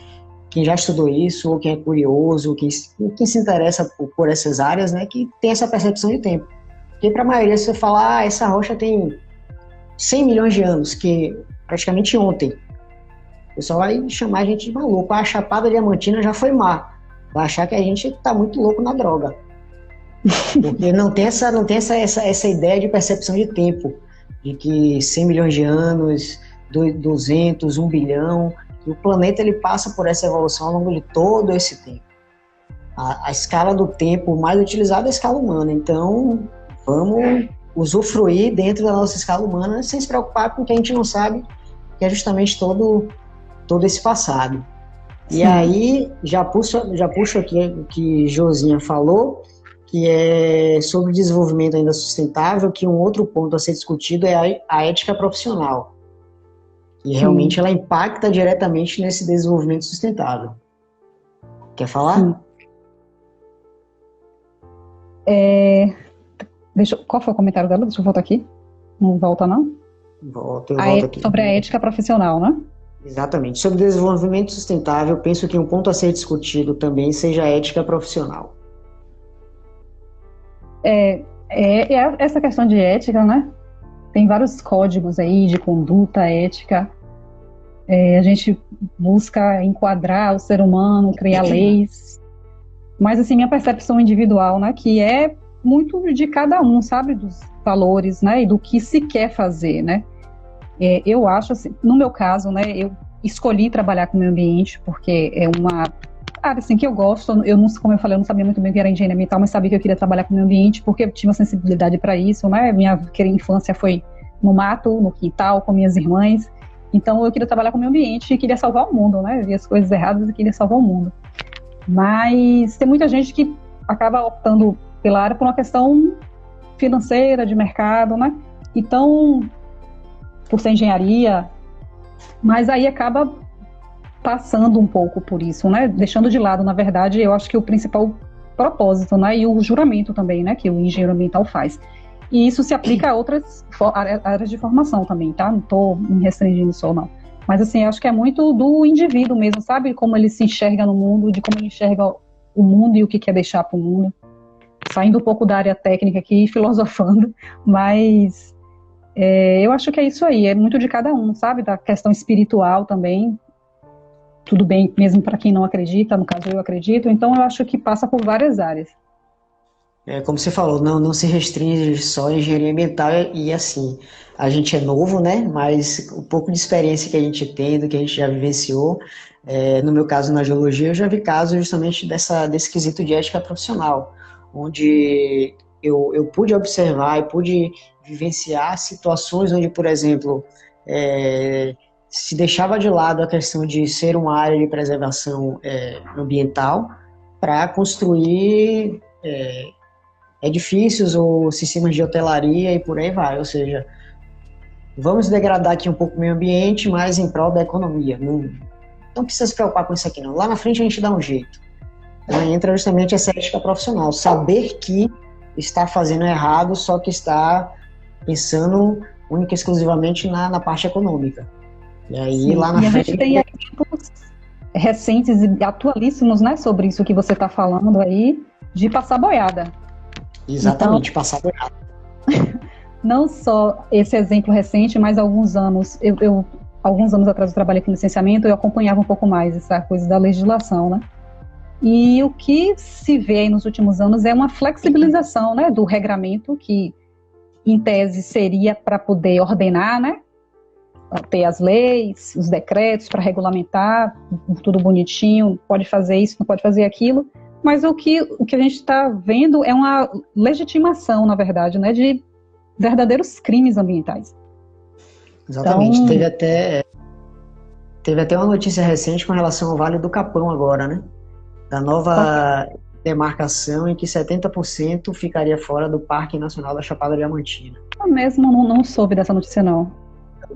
já estudou isso, ou quem é curioso, quem se interessa por essas áreas, né, que tem essa percepção de tempo. Porque para a maioria, se você falar, essa rocha tem 100 milhões de anos, que praticamente ontem, o pessoal vai chamar a gente de maluco. A Chapada Diamantina já foi má. Vai achar que a gente está muito louco na droga. Porque não tem essa ideia de percepção de tempo, de que 100 milhões de anos, 200, 1 bilhão... E o planeta ele passa por essa evolução ao longo de todo esse tempo. A escala do tempo mais utilizada é a escala humana. Então, vamos usufruir dentro da nossa escala humana sem se preocupar com o que a gente não sabe, que é justamente todo esse passado. Sim. E aí, já puxo aqui o que Josinha falou, que é sobre desenvolvimento ainda sustentável, que um outro ponto a ser discutido é a ética profissional. E realmente ela impacta diretamente nesse desenvolvimento sustentável. Quer falar? Qual foi o comentário dela? Deixa eu voltar aqui. Não volta, não? Eu volto aqui. Sobre a ética profissional, né? Exatamente. Sobre desenvolvimento sustentável, penso que um ponto a ser discutido também seja a ética profissional. Essa questão de ética, né? Tem vários códigos aí de conduta ética. A gente busca enquadrar o ser humano, criar leis. Mas, assim, minha percepção individual, né? Que é muito de cada um, sabe? Dos valores, né? E do que se quer fazer, né? Eu acho, assim, no meu caso, né? Eu escolhi trabalhar com o meio ambiente porque é uma área, assim, que eu gosto. Eu não, como eu falei, eu não sabia muito bem o que era engenharia ambiental, mas sabia que eu queria trabalhar com o meio ambiente porque eu tinha uma sensibilidade para isso, né? Minha infância foi no mato, no quintal, com minhas irmãs. Então, eu queria trabalhar com o meio ambiente e queria salvar o mundo, né? Eu via as coisas erradas e queria salvar o mundo. Mas tem muita gente que acaba optando pela área por uma questão financeira, de mercado, né? Então, por ser engenharia, mas aí acaba passando um pouco por isso, né? Deixando de lado, na verdade, eu acho que o principal propósito, né? E o juramento também, né? Que o engenheiro ambiental faz. E isso se aplica a outras áreas de formação também, tá? Não estou me restringindo só, não. Mas, assim, eu acho que é muito do indivíduo mesmo, sabe? Como ele se enxerga no mundo, de como ele enxerga o mundo e o que quer deixar para o mundo. Saindo um pouco da área técnica aqui, filosofando, mas eu acho que é isso aí, é muito de cada um, sabe? Da questão espiritual também. Tudo bem, mesmo para quem não acredita, no caso eu acredito, então eu acho que passa por várias áreas. Como você falou, não se restringe só à engenharia ambiental e assim, a gente é novo, né? Mas o pouco de experiência que a gente tem, do que a gente já vivenciou, no meu caso na geologia, eu já vi casos justamente desse quesito de ética profissional, onde eu pude observar e pude vivenciar situações onde, por exemplo, se deixava de lado a questão de ser uma área de preservação ambiental para construir edifícios ou sistemas de hotelaria e por aí vai. Ou seja, vamos degradar aqui um pouco o meio ambiente, mas em prol da economia. Não precisa se preocupar com isso aqui, não. Lá na frente a gente dá um jeito. Então entra justamente essa ética profissional. Saber que está fazendo errado, só que está pensando única e exclusivamente na parte econômica. E aí, sim, lá na frente... a gente tem exemplos recentes e atualíssimos, né, sobre isso que você está falando aí, de passar boiada. Exatamente, então, passar boiada. Não só esse exemplo recente, mas alguns anos atrás eu trabalhei com licenciamento, eu acompanhava um pouco mais essa coisa da legislação, né? E o que se vê aí nos últimos anos é uma flexibilização, né, do regramento, que em tese seria para poder ordenar, né, ter as leis, os decretos para regulamentar, tudo bonitinho, pode fazer isso, não pode fazer aquilo, mas o que a gente está vendo é uma legitimação, na verdade, né, de verdadeiros crimes ambientais. Exatamente, então, teve até uma notícia recente com relação ao Vale do Capão agora, né, da nova demarcação em que 70% ficaria fora do Parque Nacional da Chapada Diamantina. Eu mesmo não soube dessa notícia, não.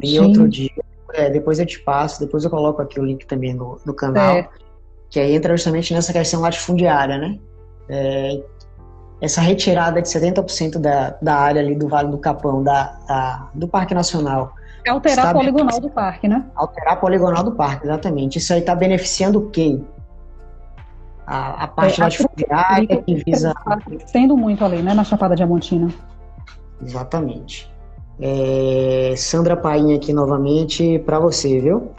E outro dia, depois eu te passo, depois eu coloco aqui o link também no canal, que aí entra justamente nessa questão latifundiária, né? Essa retirada de 70% da área ali do Vale do Capão, do Parque Nacional. É alterar a poligonal do parque, né? Alterar a poligonal do parque, exatamente. Isso aí está beneficiando quem? A parte latifundiária que visa... Crescendo muito ali, né, na Chapada Diamantina. Exatamente. Sandra Painha aqui novamente para você, viu?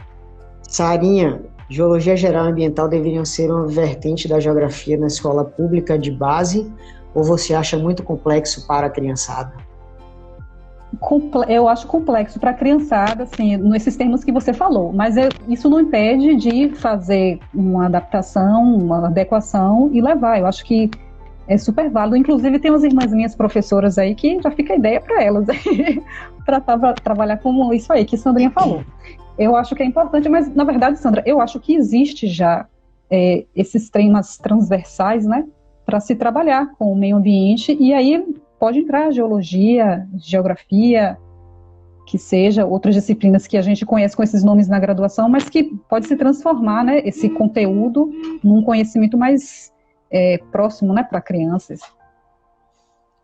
Sarinha, Geologia Geral e Ambiental deveriam ser uma vertente da geografia na escola pública de base ou você acha muito complexo para a criançada? Eu acho complexo para a criançada, assim, nesses termos que você falou, mas isso não impede de fazer uma adaptação, uma adequação e levar. Eu acho que é super válido. Inclusive, tem umas irmãs minhas professoras aí que já fica a ideia para elas para trabalhar com isso aí que Sandrinha falou. Eu acho que é importante, mas, na verdade, Sandra, eu acho que existe já esses temas transversais, né, para se trabalhar com o meio ambiente, e aí pode entrar geologia, geografia, que seja, outras disciplinas que a gente conhece com esses nomes na graduação, mas que pode se transformar, né, esse conteúdo num conhecimento mais próximo, né, para crianças.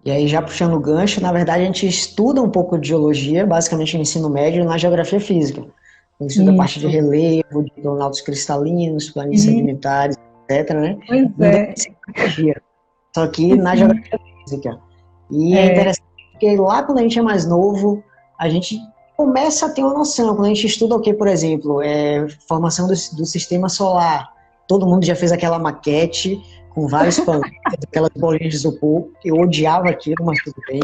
E aí, já puxando o gancho, na verdade a gente estuda um pouco de geologia, basicamente no ensino médio, na geografia física. A gente estuda a parte de relevo, de planaltos cristalinos, planícies sedimentares, etc., né? Pois é. Só que na geografia física. E é interessante porque lá quando a gente é mais novo, a gente começa a ter uma noção. Quando a gente estuda o que, por exemplo, formação do sistema solar. Todo mundo já fez aquela maquete com vários planetas, aquelas bolinhas de isopor. Eu odiava aquilo, mas tudo bem.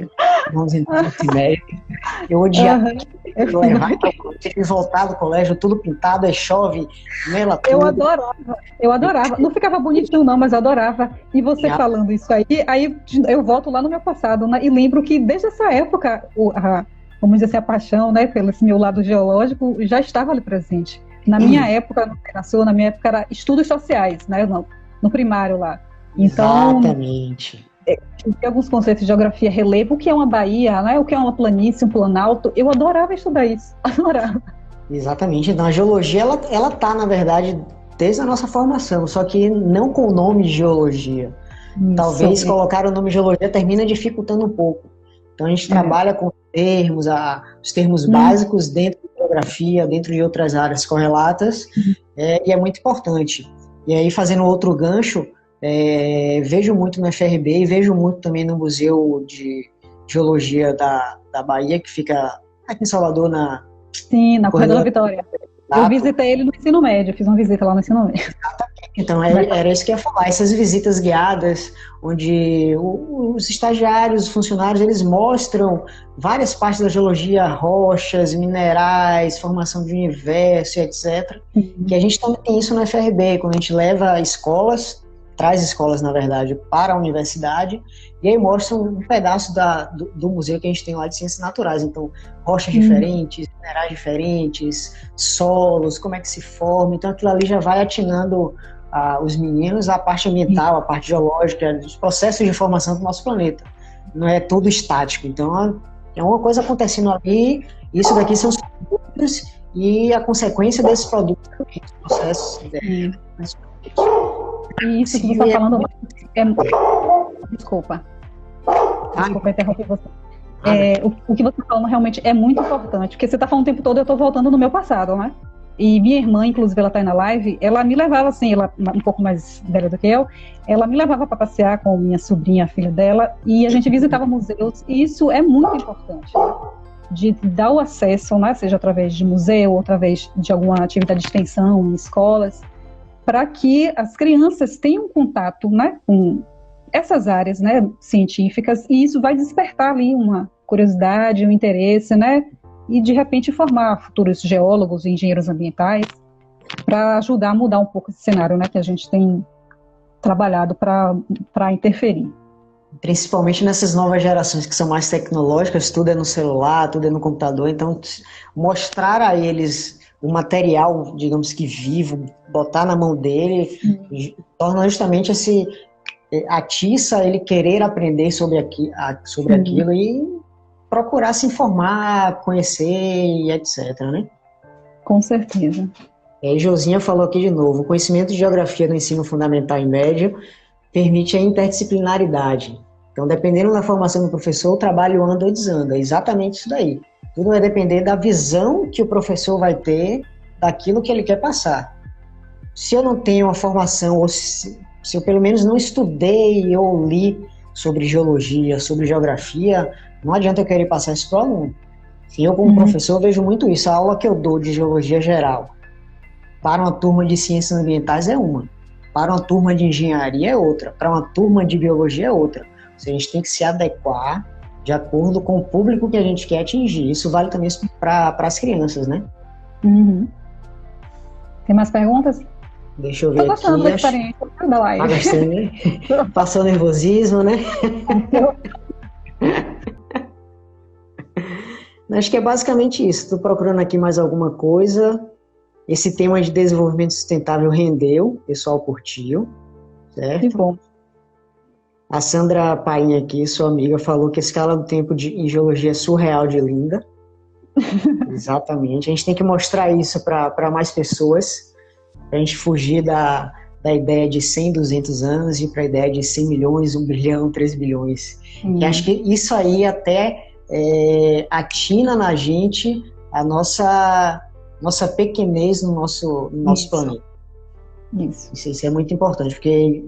Vamos entrar nesse mérito. Eu odiava aquilo. Eu voltar do colégio, tudo pintado, aí chove, nela tudo. Eu adorava. Não ficava bonitinho não, mas eu adorava. E você falando isso aí eu volto lá no meu passado, né, e lembro que desde essa época, vamos dizer assim, a paixão, né, pelo esse meu lado geológico já estava ali presente. Na minha época, na minha época era estudos sociais, né, no primário lá. Então, exatamente. Tem alguns conceitos de geografia, relevo, o que é uma baía, né, o que é uma planície, um planalto. Eu adorava estudar isso, adorava. Exatamente. Então, a geologia, ela tá, na verdade, desde a nossa formação, só que não com o nome de geologia. Isso. Talvez colocar o nome de geologia termina dificultando um pouco. Então, a gente trabalha com termos, os termos básicos dentro de geografia, dentro de outras áreas correlatas, e é muito importante. E aí, fazendo outro gancho, vejo muito no FRB e vejo muito também no Museu de Geologia da Bahia, que fica aqui em Salvador, Sim, na Corredor da Vitória. Eu visitei ele no ensino médio, fiz uma visita lá no ensino médio. Então, era isso que eu ia falar, essas visitas guiadas, onde os estagiários, os funcionários, eles mostram várias partes da geologia, rochas, minerais, formação de universo, etc. Que a gente também tem isso no FRB, quando a gente leva escolas, traz escolas, na verdade, para a universidade, e aí mostra um pedaço do museu que a gente tem lá de ciências naturais. Então, rochas diferentes, minerais diferentes, solos, como é que se forma. Então, aquilo ali já vai atinando os meninos a parte ambiental, a parte geológica, os processos de formação do nosso planeta. Não é tudo estático. Então, é uma coisa acontecendo ali, isso daqui são os produtos e a consequência desses produtos, os processos. E isso que você está falando Desculpa interromper você. O que você está falando realmente é muito importante, porque você está falando o tempo todo, eu estou voltando no meu passado, né? E minha irmã, inclusive, ela está aí na live, ela me levava assim, ela um pouco mais velha do que eu, ela me levava para passear com minha sobrinha, a filha dela, e a gente visitava museus, e isso é muito importante, né? De dar o acesso, né? Seja através de museu, ou através de alguma atividade de extensão em escolas, para que as crianças tenham contato, né, com essas áreas, né, científicas, e isso vai despertar ali uma curiosidade, um interesse, né, e de repente formar futuros geólogos e engenheiros ambientais para ajudar a mudar um pouco esse cenário, né, que a gente tem trabalhado para interferir. Principalmente nessas novas gerações que são mais tecnológicas, tudo é no celular, tudo é no computador, então mostrar a eles o material, digamos que vivo, botar na mão dele, torna justamente atiça ele querer aprender sobre aquilo e procurar se informar, conhecer e etc, né? Com certeza. E aí, Josinha falou aqui de novo, o conhecimento de geografia no ensino fundamental e médio permite a interdisciplinaridade. Então, dependendo da formação do professor, o trabalho anda ou desanda. É exatamente isso daí. Tudo vai depender da visão que o professor vai ter daquilo que ele quer passar. Se eu não tenho uma formação, ou se eu pelo menos não estudei ou li sobre geologia, sobre geografia, não adianta eu querer passar isso para o aluno. Se eu, como professor, vejo muito isso. A aula que eu dou de geologia geral para uma turma de ciências ambientais é uma. Para uma turma de engenharia é outra. Para uma turma de biologia é outra. Ou seja, a gente tem que se adequar de acordo com o público que a gente quer atingir. Isso vale também para as crianças, né? Tem mais perguntas? Deixa eu ver aqui. Tô gostando da experiência da live. Passou nervosismo, né? Acho que é basicamente isso. Estou procurando aqui mais alguma coisa. Esse tema de desenvolvimento sustentável rendeu, o pessoal curtiu, certo? Que bom. A Sandra Painha aqui, sua amiga, falou que a escala do tempo em geologia é surreal de linda. Exatamente. A gente tem que mostrar isso para mais pessoas, para a gente fugir da ideia de 100, 200 anos e para a ideia de 100 milhões, 1 bilhão, 3 bilhões. E acho que isso aí até atina na gente a nossa pequenez no nosso planeta. Isso é muito importante, porque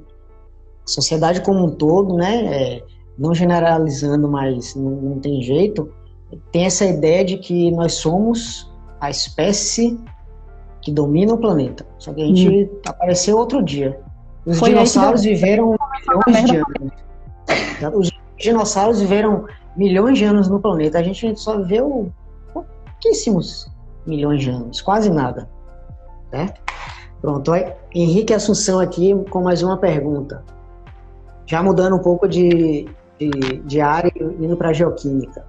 a sociedade como um todo, né, não generalizando, mas não tem jeito, tem essa ideia de que nós somos a espécie que domina o planeta. Só que a gente apareceu outro dia. Os dinossauros viveram milhões de anos. Os dinossauros viveram milhões de anos no planeta. A gente só viveu pouquíssimos milhões de anos, quase nada. Certo? Pronto. Henrique Assunção aqui com mais uma pergunta. Já mudando um pouco de área, indo para a geoquímica.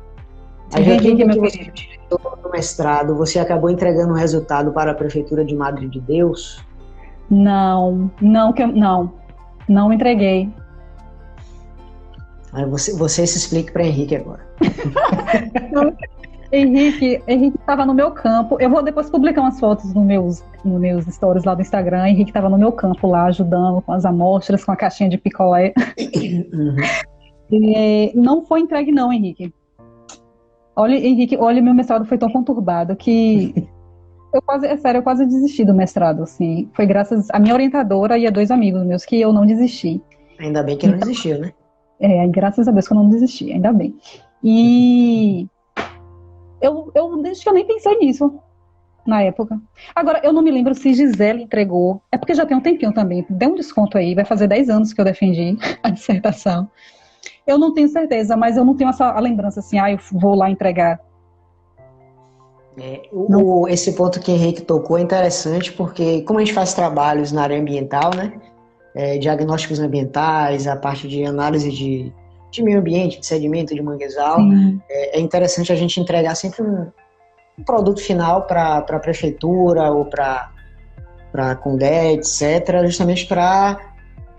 A geoquímica que você utilizou no mestrado, você acabou entregando o resultado para a Prefeitura de Madre de Deus? Não entreguei. Aí você se explique para Henrique agora. Henrique estava no meu campo. Eu vou depois publicar umas fotos nos meus stories lá do Instagram. Henrique estava no meu campo lá, ajudando com as amostras, com a caixinha de picolé. Não foi entregue não, Henrique. Olha, Henrique, meu mestrado foi tão conturbado que eu quase desisti do mestrado, assim. Foi graças à minha orientadora e a 2 amigos meus que eu não desisti. Ainda bem que não desistiu, né? Graças a Deus que eu não desisti, ainda bem. E eu nem pensei nisso na época. Agora, eu não me lembro se Gisele entregou. É porque já tem um tempinho também. Dê um desconto aí, vai fazer 10 anos que eu defendi a dissertação. Eu não tenho certeza, mas eu não tenho a lembrança assim, eu vou lá entregar. Esse ponto que o Henrique tocou é interessante, porque como a gente faz trabalhos na área ambiental, né? Diagnósticos ambientais, a parte de análise de meio ambiente, de sedimento, de manguezal, é interessante a gente entregar sempre um produto final para a prefeitura ou para a Condé, etc., justamente para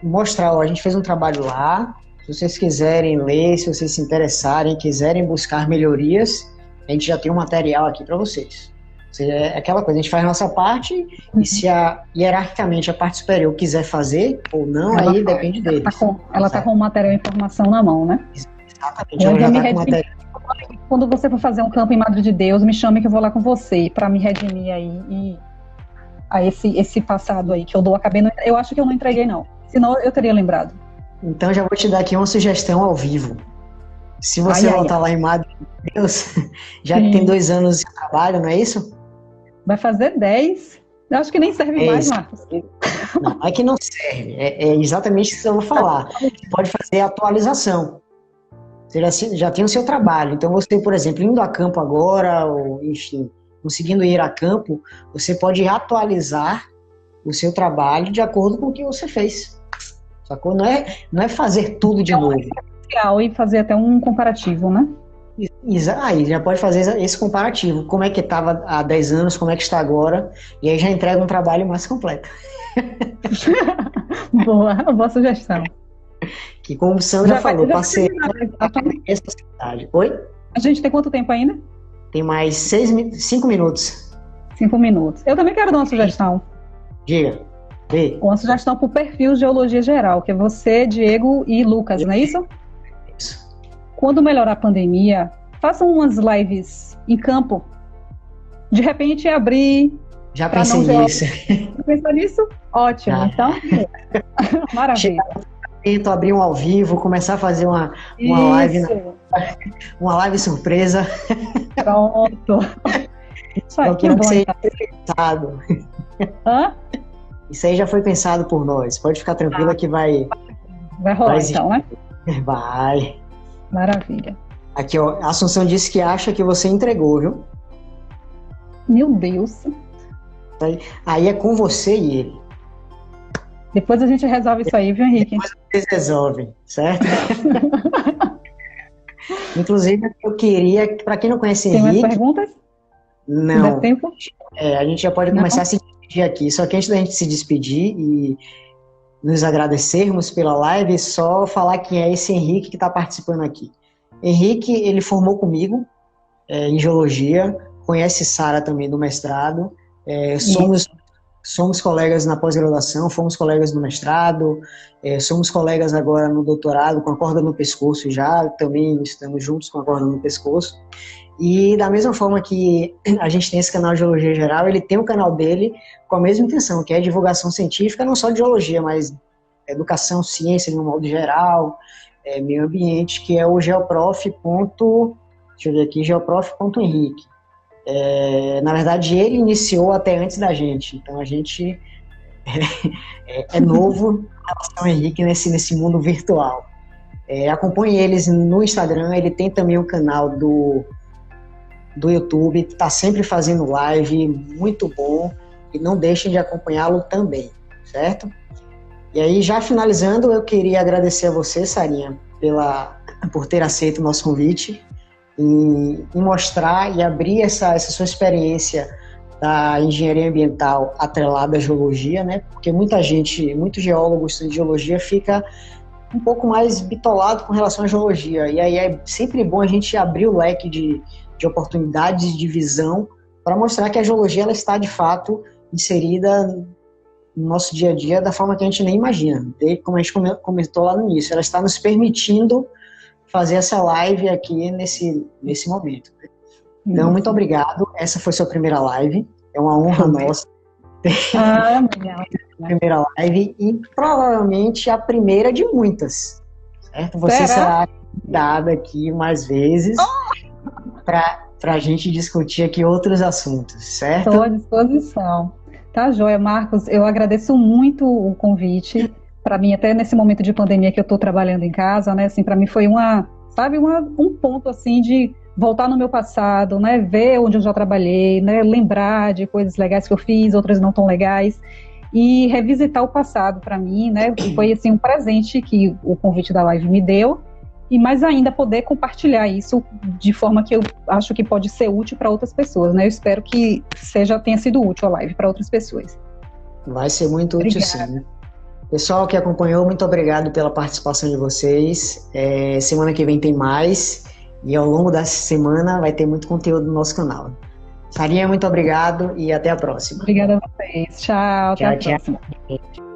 mostrar, a gente fez um trabalho lá. Se vocês quiserem ler, se vocês se interessarem, quiserem buscar melhorias, a gente já tem um material aqui para vocês. É aquela coisa, a gente faz a nossa parte e se hierarquicamente a parte superior quiser fazer ou não, aí depende deles. Ela está com o material e informação na mão, né? Exatamente, ela já está com o material. Quando você for fazer um campo em Madre de Deus, me chame que eu vou lá com você, para me redimir aí a esse passado aí que eu eu acho que eu não entreguei não, senão eu teria lembrado. Então já vou te dar aqui uma sugestão ao vivo. Se você voltar lá em Madre de Deus, já que tem 2 anos de trabalho, não é isso? Vai fazer 10. Eu acho que nem serve mais, Marcos. Não, é que não serve. É exatamente isso que eu vou falar. Você pode fazer a atualização. Você já tem o seu trabalho. Então você, por exemplo, indo a campo agora, ou enfim, conseguindo ir a campo, você pode atualizar o seu trabalho de acordo com o que você fez. Sacou? Não é fazer tudo de novo. E fazer até um comparativo, né? Aí já pode fazer esse comparativo. Como é que estava há 10 anos, como é que está agora, e aí já entrega um trabalho mais completo. Boa sugestão. Que como o Sam já falou, passei essa cidade. Oi? A gente tem quanto tempo ainda? Tem mais 5 minutos. 5 minutos. Eu também quero dar uma sugestão. Diga. Uma sugestão para o perfil Geologia Geral, que é você, Diego e Lucas, não é isso? Isso. Quando melhorar a pandemia, façam umas lives em campo. De repente abrir... Já pensei nisso. Pensou nisso? Ótimo. Então, maravilha. Tento abrir um ao vivo, começar a fazer uma live surpresa. Pronto. Isso aí, que bom. Pensado. Hã? Isso aí já foi pensado por nós. Pode ficar tranquila que vai rolar então, né? Vai. Maravilha. Aqui, ó, a Assunção disse que acha que você entregou, viu? Meu Deus. Aí é com você e ele. Depois a gente resolve isso aí, viu, Henrique? Depois vocês resolvem, certo? Inclusive, eu queria, para quem não conhece Henrique... Tem mais perguntas? Não. Dá tempo? A gente já pode começar a se despedir aqui. Só que antes da gente se despedir, nos agradecermos pela live, só falar quem é esse Henrique que está participando aqui. Henrique, ele formou comigo em Geologia, conhece Sara também do mestrado, somos colegas na pós-graduação, fomos colegas no mestrado, somos colegas agora no doutorado, com a corda no pescoço já, também estamos juntos com a corda no pescoço. E da mesma forma que a gente tem esse canal de Geologia Geral, ele tem um canal dele com a mesma intenção, que é divulgação científica, não só de geologia, mas educação, ciência de um modo geral, meio ambiente, que é o geoprof.henrique. Na verdade, ele iniciou até antes da gente, então a gente é novo em relação ao Henrique nesse mundo virtual. Acompanhe eles no Instagram, ele tem também um canal do YouTube, está sempre fazendo live, muito bom, e não deixem de acompanhá-lo também, certo? E aí, já finalizando, eu queria agradecer a você, Sarinha, por ter aceito o nosso convite e mostrar e abrir essa sua experiência da engenharia ambiental atrelada à geologia, né? Porque muita gente, muitos geólogos de geologia fica um pouco mais bitolado com relação à geologia, e aí é sempre bom a gente abrir o leque de oportunidades de visão para mostrar que a geologia ela está, de fato, inserida no nosso dia a dia da forma que a gente nem imagina. E, como a gente comentou lá no início, ela está nos permitindo fazer essa live aqui nesse momento. Então, muito obrigado. Essa foi sua primeira live. É uma honra nossa ter a primeira live e provavelmente a primeira de muitas. Certo? Você será convidada aqui mais vezes para a gente discutir aqui outros assuntos, certo? Estou à disposição. Tá, joia, Marcos, eu agradeço muito o convite. Para mim, até nesse momento de pandemia que eu estou trabalhando em casa, né, assim, para mim foi um ponto, assim, de voltar no meu passado, né, ver onde eu já trabalhei, né, lembrar de coisas legais que eu fiz, outras não tão legais, e revisitar o passado para mim, né, foi, assim, um presente que o convite da live me deu, e mais ainda poder compartilhar isso de forma que eu acho que pode ser útil para outras pessoas, né? Eu espero que tenha sido útil a live para outras pessoas. Vai ser muito útil, sim. Pessoal que acompanhou, muito obrigado pela participação de vocês. Semana que vem tem mais, e ao longo dessa semana vai ter muito conteúdo no nosso canal. Sarinha, muito obrigado e até a próxima. Obrigada a vocês. Tchau, até a próxima. Tchau.